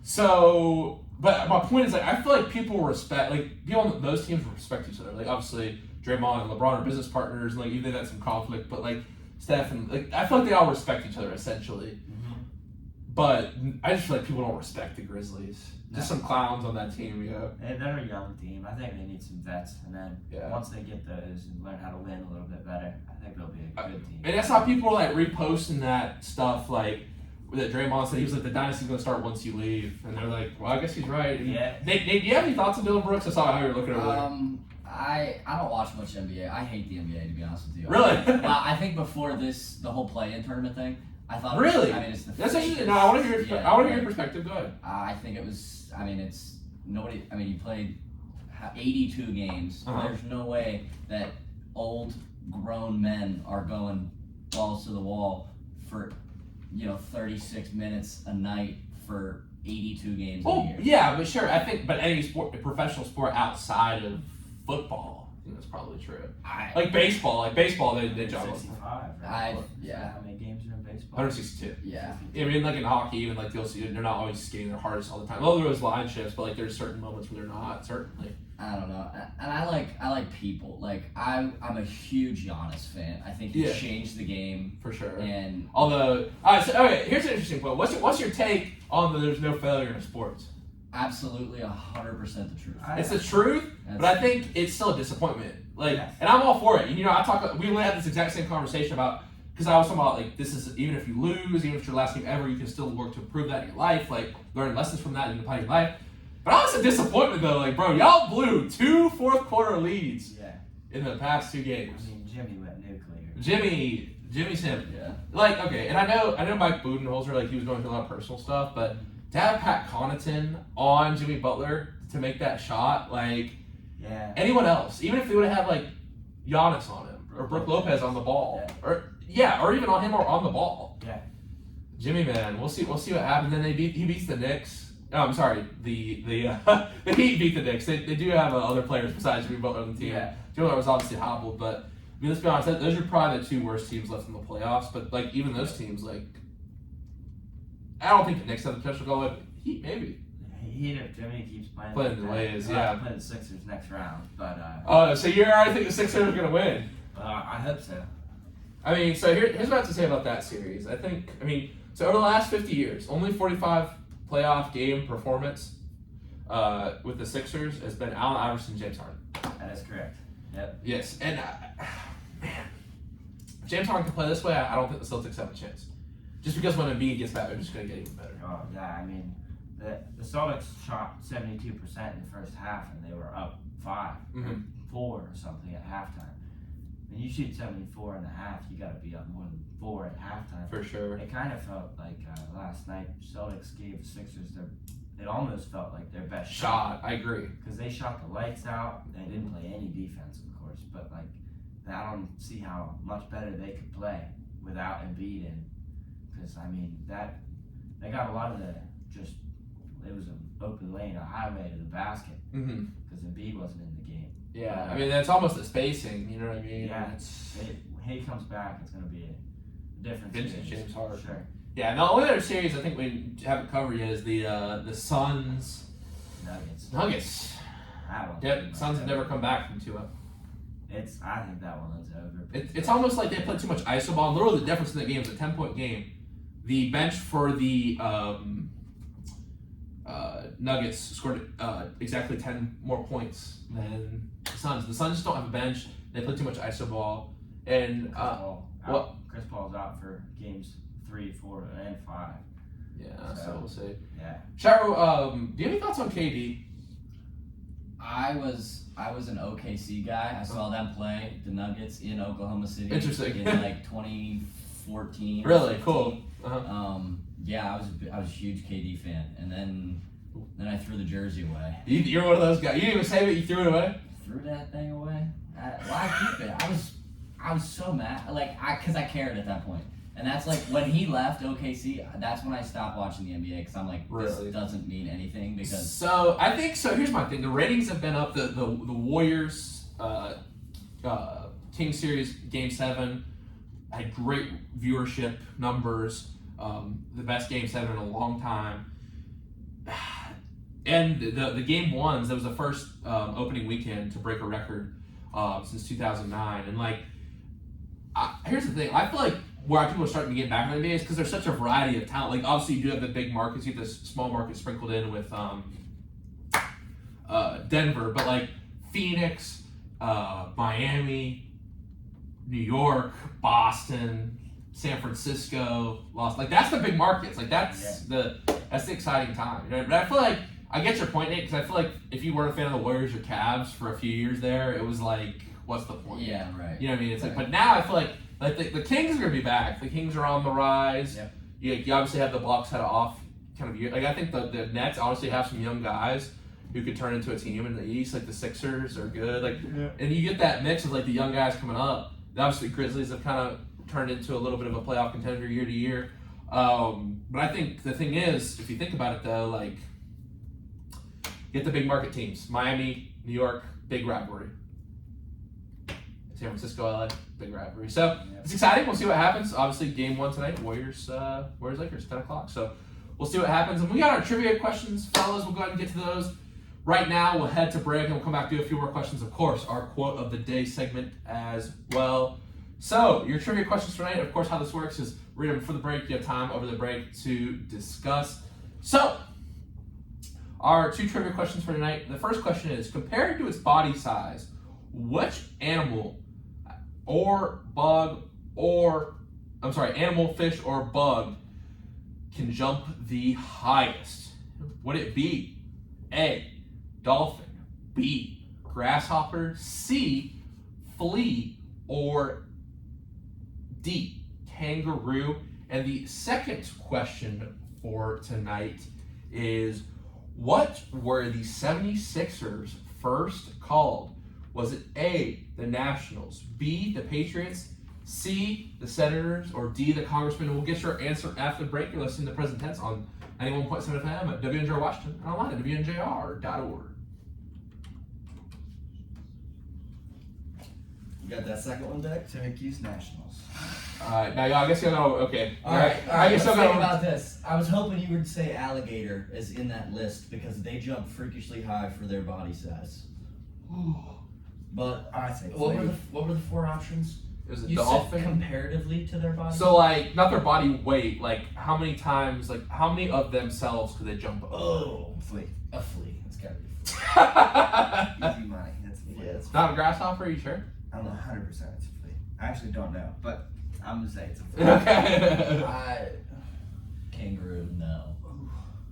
so, but my point is, like, I feel like people respect, like, people on those teams respect each other. Like, obviously, Draymond and LeBron are business partners, and, like, even they've had some conflict, but, like, Steph and, like, I feel like they all respect each other, essentially. But I just feel like people don't respect the Grizzlies. Just some clowns on that team, you know. They're a young team. I think they need some vets, and then once they get those and learn how to win a little bit better, I think they'll be a good team. And that's how people are, like, reposting that stuff, like, that Draymond said he was like, the dynasty's going to start once you leave. And they're like, well, I guess he's right. And Yeah. Nate, do you have any thoughts on Dylan Brooks? I saw how you were looking over there. I don't watch much NBA. I hate the NBA, to be honest with you. Really? Well, I think before the whole play-in tournament thing, I thought. Really? I mean, it's the. That's actually, fakest- no, I want to hear. yeah, I want to hear your perspective. Go ahead. I think it was. I mean, it's nobody. I mean, he played 82 games. Uh-huh. There's no way that old, grown men are going balls to the wall for, 36 minutes a night for 82 games a Oh, year. yeah, but sure. I think, but any sport, professional sport outside of football, think that's probably true. I Like baseball, they juggle. 65, right? yeah. How many games are in baseball? 162. Yeah. I mean, like in hockey, even like you'll see, they're not always skating their hardest all the time. Well, there was line shifts, but like there's certain moments where they're not. Certainly. I don't know, and I like people. Like I'm a huge Giannis fan. I think he changed the game For sure. And although, all right, so okay, here's an interesting point. What's your take on the there's no failure in sports? absolutely 100% the truth. It's the truth, but I think it's still a disappointment. Like, Yeah. and I'm all for it. You know, we really had this exact same conversation about, because I was talking about like this is even if you lose, even if it's your last game ever, you can still work to improve that in your life. Like learn lessons from that and apply in your life. But I was a disappointment though. Like, bro, y'all blew 2 fourth quarter leads in the past 2 games. I mean, Jimmy went nuclear. Jimmy's him. Yeah. Like, okay, and I know Mike Budenholzer, like he was going through a lot of personal stuff, but to have Pat Connaughton on Jimmy Butler to make that shot, like anyone else, even if they would have had like Giannis on him or Brook Lopez on the ball, or even on him or on the ball. Yeah. Jimmy, man, we'll see what happens. Then he beats the Knicks. Oh, I'm sorry, the Heat beat the Knicks. They do have other players besides Jimmy Butler on the team. Yeah. Jimmy Butler was obviously hobbled, but I mean, let's be honest, those are probably the 2 worst teams left in the playoffs. But like even those teams, like I don't think the Knicks have the potential to go with Heat, maybe. Heat if Jimmy keeps playing the like way that. is, We'll have yeah. to play the Sixers next round, but So you already think the Sixers are gonna win? I hope so. I mean, so here's what I have to say about that series. So over the last 50 years, only 45 playoff game performance with the Sixers has been Allen Iverson, James Harden. That is correct. Yep. Yes, and man, if James Harden can play this way, I don't think the Celtics have a chance. Just because when Embiid gets back, they're just going to get even better. Oh, yeah, I mean, the Celtics shot 72% in the first half, and they were up 5 or 4 or something at halftime. When you shoot 74 and a half, you got to be up more than 4 at halftime. For sure. It kind of felt like last night, Celtics gave the Sixers it almost felt like their best shot. I agree. Because they shot the lights out. They didn't play any defense, of course, but like I don't see how much better they could play without Embiid in. Because I mean they got a lot of it was an open lane, a highway to the basket. Because Embiid wasn't in the game. Yeah, I mean that's almost the spacing. You know what I mean? Yeah, when he comes back, it's going to be a different Vintage series. James Harden. Sure. Yeah, and the only other series I think we haven't covered yet is the Suns Nuggets. That one. Yep, Suns have never come back from 2-0. I think that one is over. It's almost like they played too much iso ball. Literally, the difference in the game is a 10-point game. The bench for the Nuggets scored exactly 10 more points than the Suns. The Suns just don't have a bench. They play too much iso ball. And Chris Paul's out for games 3, 4, and 5. Yeah, so we'll see. Yeah. Sciarro, do you have any thoughts on KD? I was an OKC guy. I saw them play the Nuggets in Oklahoma City. Interesting. In like 2014. Really cool. Uh-huh. Yeah, I was a huge KD fan, and then I threw the jersey away. You're one of those guys. You didn't even save it. You threw it away. Threw that thing away. Why keep it? I was so mad. Because I cared at that point. And that's like when he left OKC. That's when I stopped watching the NBA because I'm like, this doesn't mean anything. Because so I think so. Here's my thing: the ratings have been up. The Warriors King Series Game 7 had great viewership numbers. The best Game 7 in a long time. And the Game 1s, that was the first opening weekend to break a record since 2009. And here's the thing: I feel like where people are starting to get back in the NBA is because there's such a variety of talent. Like obviously you do have the big markets, you have the small markets sprinkled in with Denver, but like Phoenix, Miami, New York, Boston, San Francisco, that's the big markets. Like that's the exciting time. You know? But I feel like I get your point, Nate, because I feel like if you weren't a fan of the Warriors or Cavs for a few years there, it was like, what's the point? Yeah, right. You know what I mean? It's like, but now I feel like the Kings are gonna be back. The Kings are on the rise. Yep. You obviously have the Bucks had an off kind of year. Like I think the Nets honestly have some young guys who could turn into a team in the East. Like the Sixers are good. And you get that mix of like the young guys coming up. Obviously Grizzlies have kind of turned into a little bit of a playoff contender year to year. But I think the thing is, if you think about it though, like get the big market teams. Miami, New York, big rivalry. San Francisco, LA, big rivalry. So it's exciting. We'll see what happens. Obviously, game 1 tonight, Warriors Lakers, 10 o'clock. So we'll see what happens. And we got our trivia questions, fellas. We'll go ahead and get to those. Right now, we'll head to break and we'll come back to do a few more questions. Of course, our quote of the day segment as well. So, your trivia questions tonight, of course, how this works is read them before the break. You have time over the break to discuss. So, our 2 trivia questions for tonight. The first question is, compared to its body size, which animal, fish, or bug can jump the highest? Would it be A, dolphin, B, grasshopper, C, flea, or D, kangaroo? And the second question for tonight is, what were the 76ers first called? Was it A, the Nationals, B, the Patriots, C, the Senators, or D, the Congressmen? And we'll get your answer after the break. You're listening to Present Tense on 91.7 FM at WNJR Washington and online at WNJR.org. You got that second one, Deck? Syracuse Nationals. Alright, now I guess you'll know, okay. Alright, I guess let's you'll think know. about this. I was hoping you would say alligator is in that list because they jump freakishly high for their body size. But I say what were the 4 options? It was a You dolphin. said comparatively to their body. So, like, not their body weight, like, how many times, like, how many of themselves could they jump over? Oh, flea. A flea. It's gotta be a flea. Easy money. That's a flea. Yeah, it's Not a grasshopper, are you sure? I'm 100% it's a flea. I actually don't know, but I'm gonna say it's a flea. Okay. Kangaroo, no.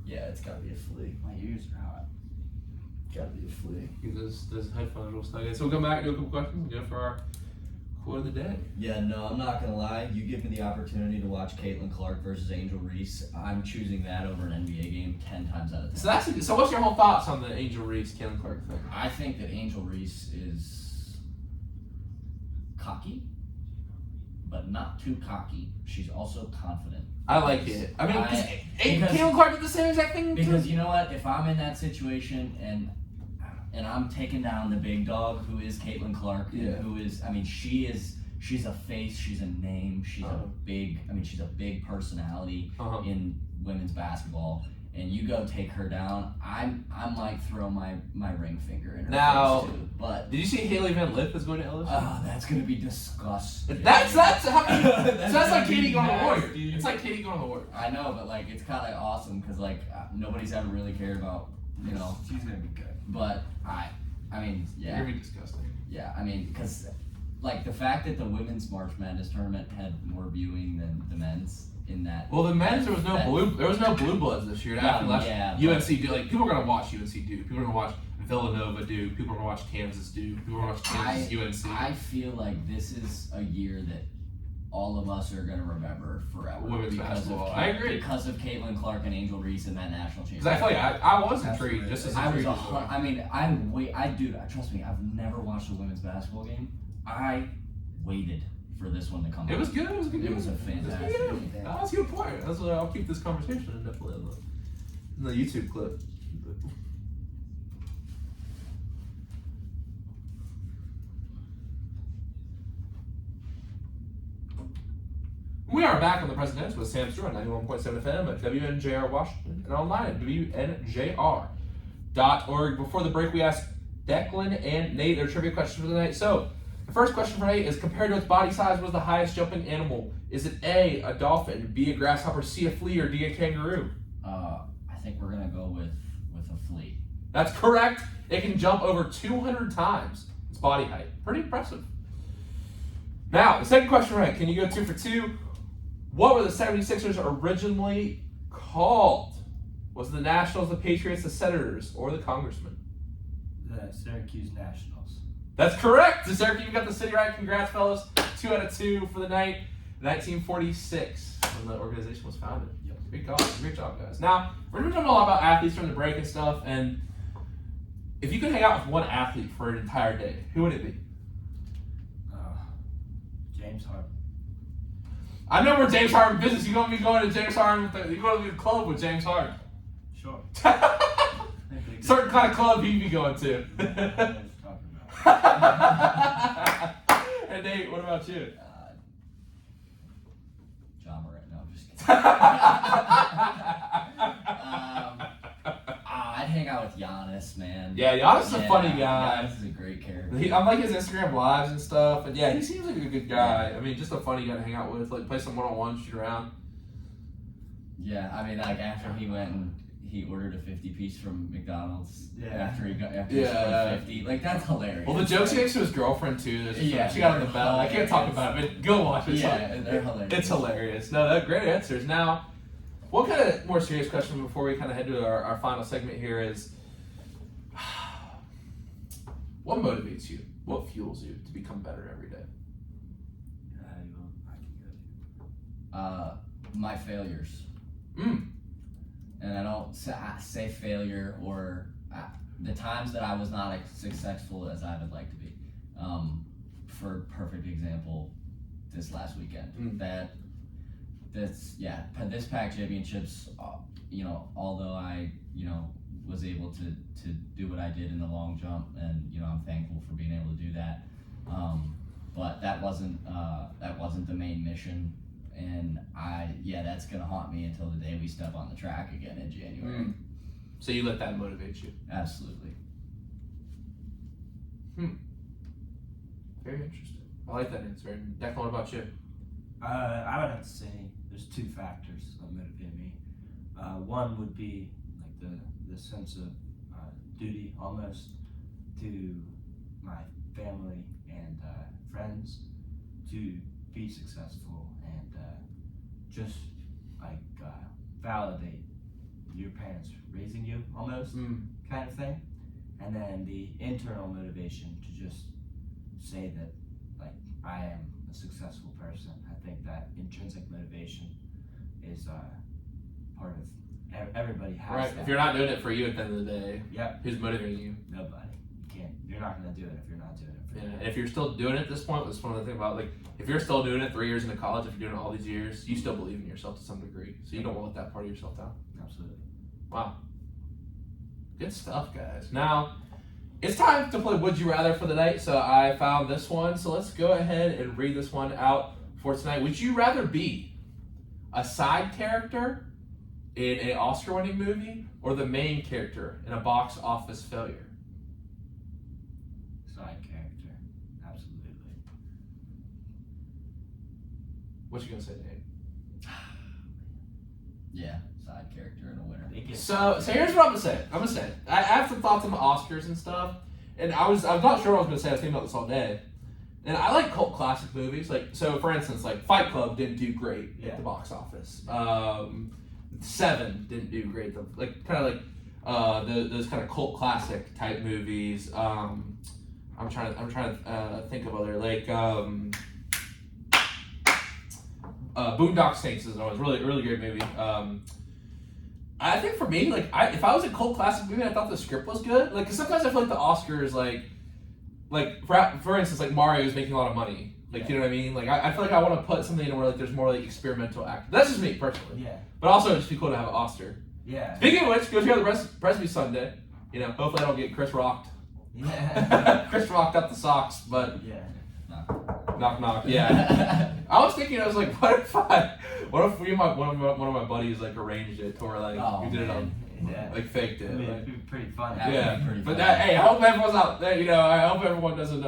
Yeah, it's gotta be a flea. My ears are hot. Gotta be a flea. Those headphones will stay in. So we'll come back and do a couple questions and go for our quote of the day. Yeah, no, I'm not gonna lie. You give me the opportunity to watch Caitlin Clark versus Angel Reese, I'm choosing that over an NBA game 10 times out of 10. So what's your whole thoughts on the Angel Reese, Caitlin Clark thing? I think that Angel Reese is cocky, but not too cocky. She's also confident. I like it. I mean, because- Caitlin Clark did the same exact thing. Because you know what? If I'm in that situation and I'm taking down the big dog who is Caitlin Clark, Yeah. who is, I mean, she's a face, she's a name, she's a big personality in women's basketball. And you go take her down, I might throw my ring finger in her Now, face too. But did you see Haley Van Lith is going to LSU? oh, that's gonna be disgusting. That's how many, so that's like gonna Katie be going to the nasty. Warriors. It's like Katie going to the Warriors. I know, but like it's kind of awesome because like nobody's ever really cared about, you know. She's gonna be good. But I mean, yeah. You're gonna be disgusting. Yeah, I mean, because like the fact that the women's March Madness tournament had more viewing than the men's in that. Well, the men's there was no blue bloods this year. After last UNC Duke, like people are gonna watch UNC Duke. People are gonna watch Villanova Duke. People are gonna watch Kansas Duke. People are gonna watch Kansas UNC. I feel like this is a year that all of us are gonna remember forever. Women's basketball. I agree. Because of Caitlin Clark and Angel Reese in that national championship. Because I feel like I was intrigued, just as I was intrigued. as well. I mean, trust me, I've never watched a women's basketball game. I waited for this one to come out. It was good. It was a good game. It was a fantastic game. That's a good point. I'll keep this conversation definitely in the YouTube clip. We are back on the Present Tense with Sam Stewart on 91.7 FM at WNJR Washington and online at WNJR.org. Before the break, we asked Declan and Nate their trivia questions for the night. So, the first question for Nate is, compared to its body size, what is the highest jumping animal? Is it A, a dolphin, B, a grasshopper, C, a flea, or D, a kangaroo? I think we're gonna go with a flea. That's correct. It can jump over 200 times its body height. Pretty impressive. Now, the second question, right? Can you go 2 for 2? What were the 76ers originally called? Was it the Nationals, the Patriots, the Senators, or the Congressmen? The Syracuse Nationals. That's correct. The Syracuse, you got the city right. Congrats, fellas. 2 out of 2 for the night. 1946, when the organization was founded. Yep. Great job, guys. Now, we're going to talk a lot about athletes from the break and stuff. And if you could hang out with one athlete for an entire day, who would it be? James Harden. I know where James Harden business. You're going to be going to James Harden. You're going to the club with James Harden. Sure. Certain kind of club he'd be going to. And Nate, what about you? John Morant. No, I'm just kidding. I'd hang out with Giannis, man. Yeah, Giannis is a funny guy. Giannis is a great character. I'm like his Instagram lives and stuff, and yeah, he seems like a good guy. I mean, just a funny guy to hang out with, like play some one-on-one, shoot around. Yeah, I mean, like after he went and he ordered a 50-piece from McDonald's. Yeah. After he scored 50, like that's hilarious. Well, the jokes he makes to his girlfriend too. Yeah, she got on the bell. I can't talk about it, but go watch it. They're hilarious. It's hilarious. No, they're great answers. Now, one kind of more serious question before we kind of head to our final segment here is, what motivates you? What fuels you to become better every day? My failures. And I don't say failure or the times that I was not as successful as I would like to be. For perfect example, this last weekend, this PAC championships, although I, was able to do what I did in the long jump, and I'm thankful for being able to do that. But that wasn't the main mission. And that's gonna haunt me until the day we step on the track again in January. So you let that motivate you? Absolutely. Very interesting. I like that answer. Declan, what about you? I would have to say there's two factors that motivate me. One would be like the sense of duty almost to my family and friends to be successful and just like validate your parents raising you almost kind of thing. And then the internal motivation to just say that like I am a successful person. I think that intrinsic motivation is part of everybody has Right. that. If you're not doing it for you at the end of the day, Yep. who's motivating you? Nobody. You can't. You're not gonna do it if you're not doing it for Yeah. you. And if you're still doing it at this point, that's one of the things about like if you're still doing it 3 years into college, if you're doing it all these years, you still believe in yourself to some degree. So you don't want to let that part of yourself down. Absolutely. Wow. Good stuff, guys. Now, it's time to play Would You Rather for the night. So I found this one. So let's go ahead and read this one out for tonight. Would you rather be a side character in an Oscar-winning movie or the main character in a box office failure? Side character. Absolutely. What you gonna say, Nate? Yeah, side character and a winner. So here's what I'm gonna say. I have some thoughts on the Oscars and stuff, and I'm not sure what I was gonna say. I was thinking about this all day, and I like cult classic movies. Like so, for instance, like Fight Club didn't do great at the box office. Seven didn't do great. Like kind of like those kind of cult classic type movies. I'm trying to think of other like. Boondock Saints is always really great movie. I think for me, like, if I was a cult classic movie, I thought the script was good. Like, 'cause sometimes I feel like the Oscars, like for instance, like Mario is making a lot of money. Like, you know what I mean? Like, I feel like I want to put something in where like there's more like experimental act. That's just me personally. Yeah. But also, it'd just be cool to have an Oscar. Yeah. Speaking of which, go check out the Presby Sunday. You know, hopefully I don't get Chris rocked. Yeah. Chris rocked up the socks, but Yeah. knock knock. Yeah. I was thinking, I was like, what if one of my buddies like arranged it to where like we did it on like faked it. It'd be pretty fun. Yeah, pretty but fun. hey, I hope everyone's out there. You know, I hope everyone doesn't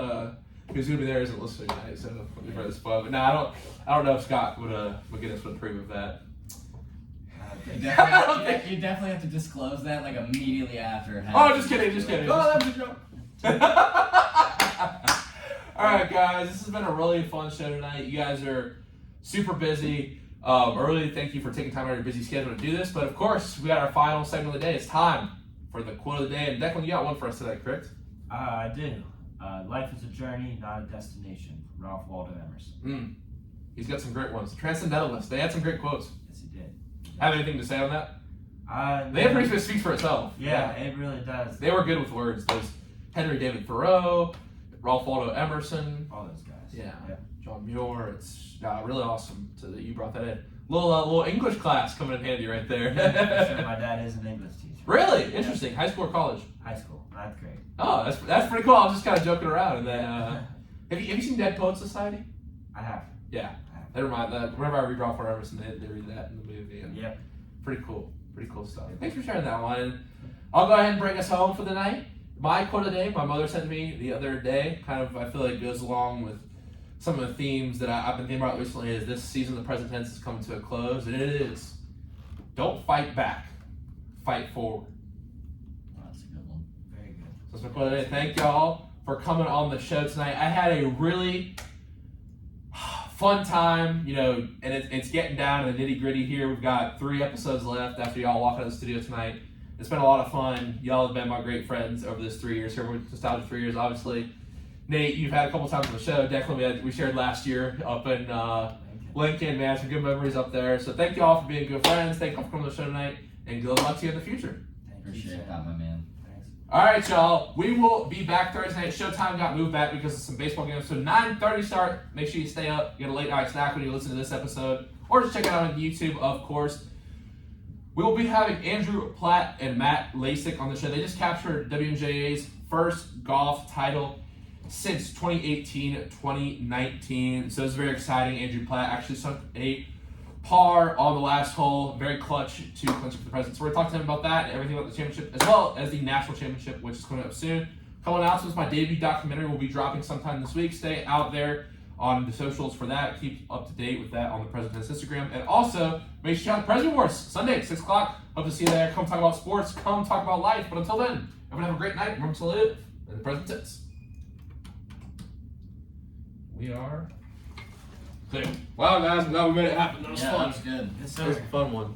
who's gonna be there isn't listening tonight. So for this fun. But no, I don't know if Scott McGinnis would approve of that. You definitely have to disclose that like immediately after it Oh, happens. just kidding. Oh, that was a joke. All right, guys, this has been a really fun show tonight. You guys are super busy. I really thank you for taking time out of your busy schedule to do this. But of course, we got our final segment of the day. It's time for the quote of the day. And Declan, you got one for us today, correct? I do. Life is a journey, not a destination. Ralph Waldo Emerson. He's got some great ones. Transcendentalist. They had some great quotes. Yes, he did. Have anything to say on that? They pretty much speaks for itself. Yeah, it really does. They were good with words. Those Henry David Thoreau, Ralph Waldo Emerson. All those guys. Yeah. John Muir. It's really awesome that you brought that in. Little English class coming in handy right there. Sure, my dad is an English teacher. Really? Interesting. High school or college? High school, 9th grade. Oh, that's pretty cool. I was just kind of joking around, and then Have you seen Dead Poets Society? I have. Yeah. Never mind that. Whenever I read Ralph Lauren Emerson, they read that in the movie. And Yep. Pretty cool stuff. Thanks for sharing that one. I'll go ahead and bring us home for the night. My quote of the day, my mother sent me the other day, kind of I feel like goes along with some of the themes that I've been thinking about recently. Is this season the present tense is coming to a close, and it is. Don't fight back, fight forward. Oh, that's a good one. Very good. So that's my quote of the day. Thank y'all for coming on the show tonight. I had a really fun time, and it's getting down to the nitty gritty here. We've got 3 episodes left after y'all walk out of the studio tonight. It's been a lot of fun. Y'all have been my great friends over this 3 years here. We're nostalgic 3 years, obviously. Nate, you've had a couple times on the show. Declan, we shared last year up in Lincoln, man. Some good memories up there. So thank you all for being good friends. Thank you all for coming to the show tonight, and good luck to you in the future. Appreciate that, my man. Thanks. All right, y'all. We will be back Thursday night. Showtime got moved back because of some baseball games. So 9:30 start. Make sure you stay up. Get a late night snack when you listen to this episode. Or just check it out on YouTube, of course. We will be having Andrew Platt and Matt Lasik on the show. They just captured WNJA's first golf title since 2018-2019. So it's very exciting. Andrew Platt actually sunk a par on the last hole. Very clutch to clinch up the present. So we're going to talk to him about that and everything about the championship, as well as the national championship, which is coming up soon. Couple announcements. My debut documentary will be dropping sometime this week. Stay out there on the socials for that. Keep up to date with that on the President Tense Instagram. And also, make sure you check out the President Wars, Sunday, 6 o'clock. Hope to see you there. Come talk about sports. Come talk about life. But until then, everyone have a great night. Remember to live in the present tense. We are clear. Wow, guys. I'm glad we made it happen. That was fun. That was good. Yes, That was sir. a fun one.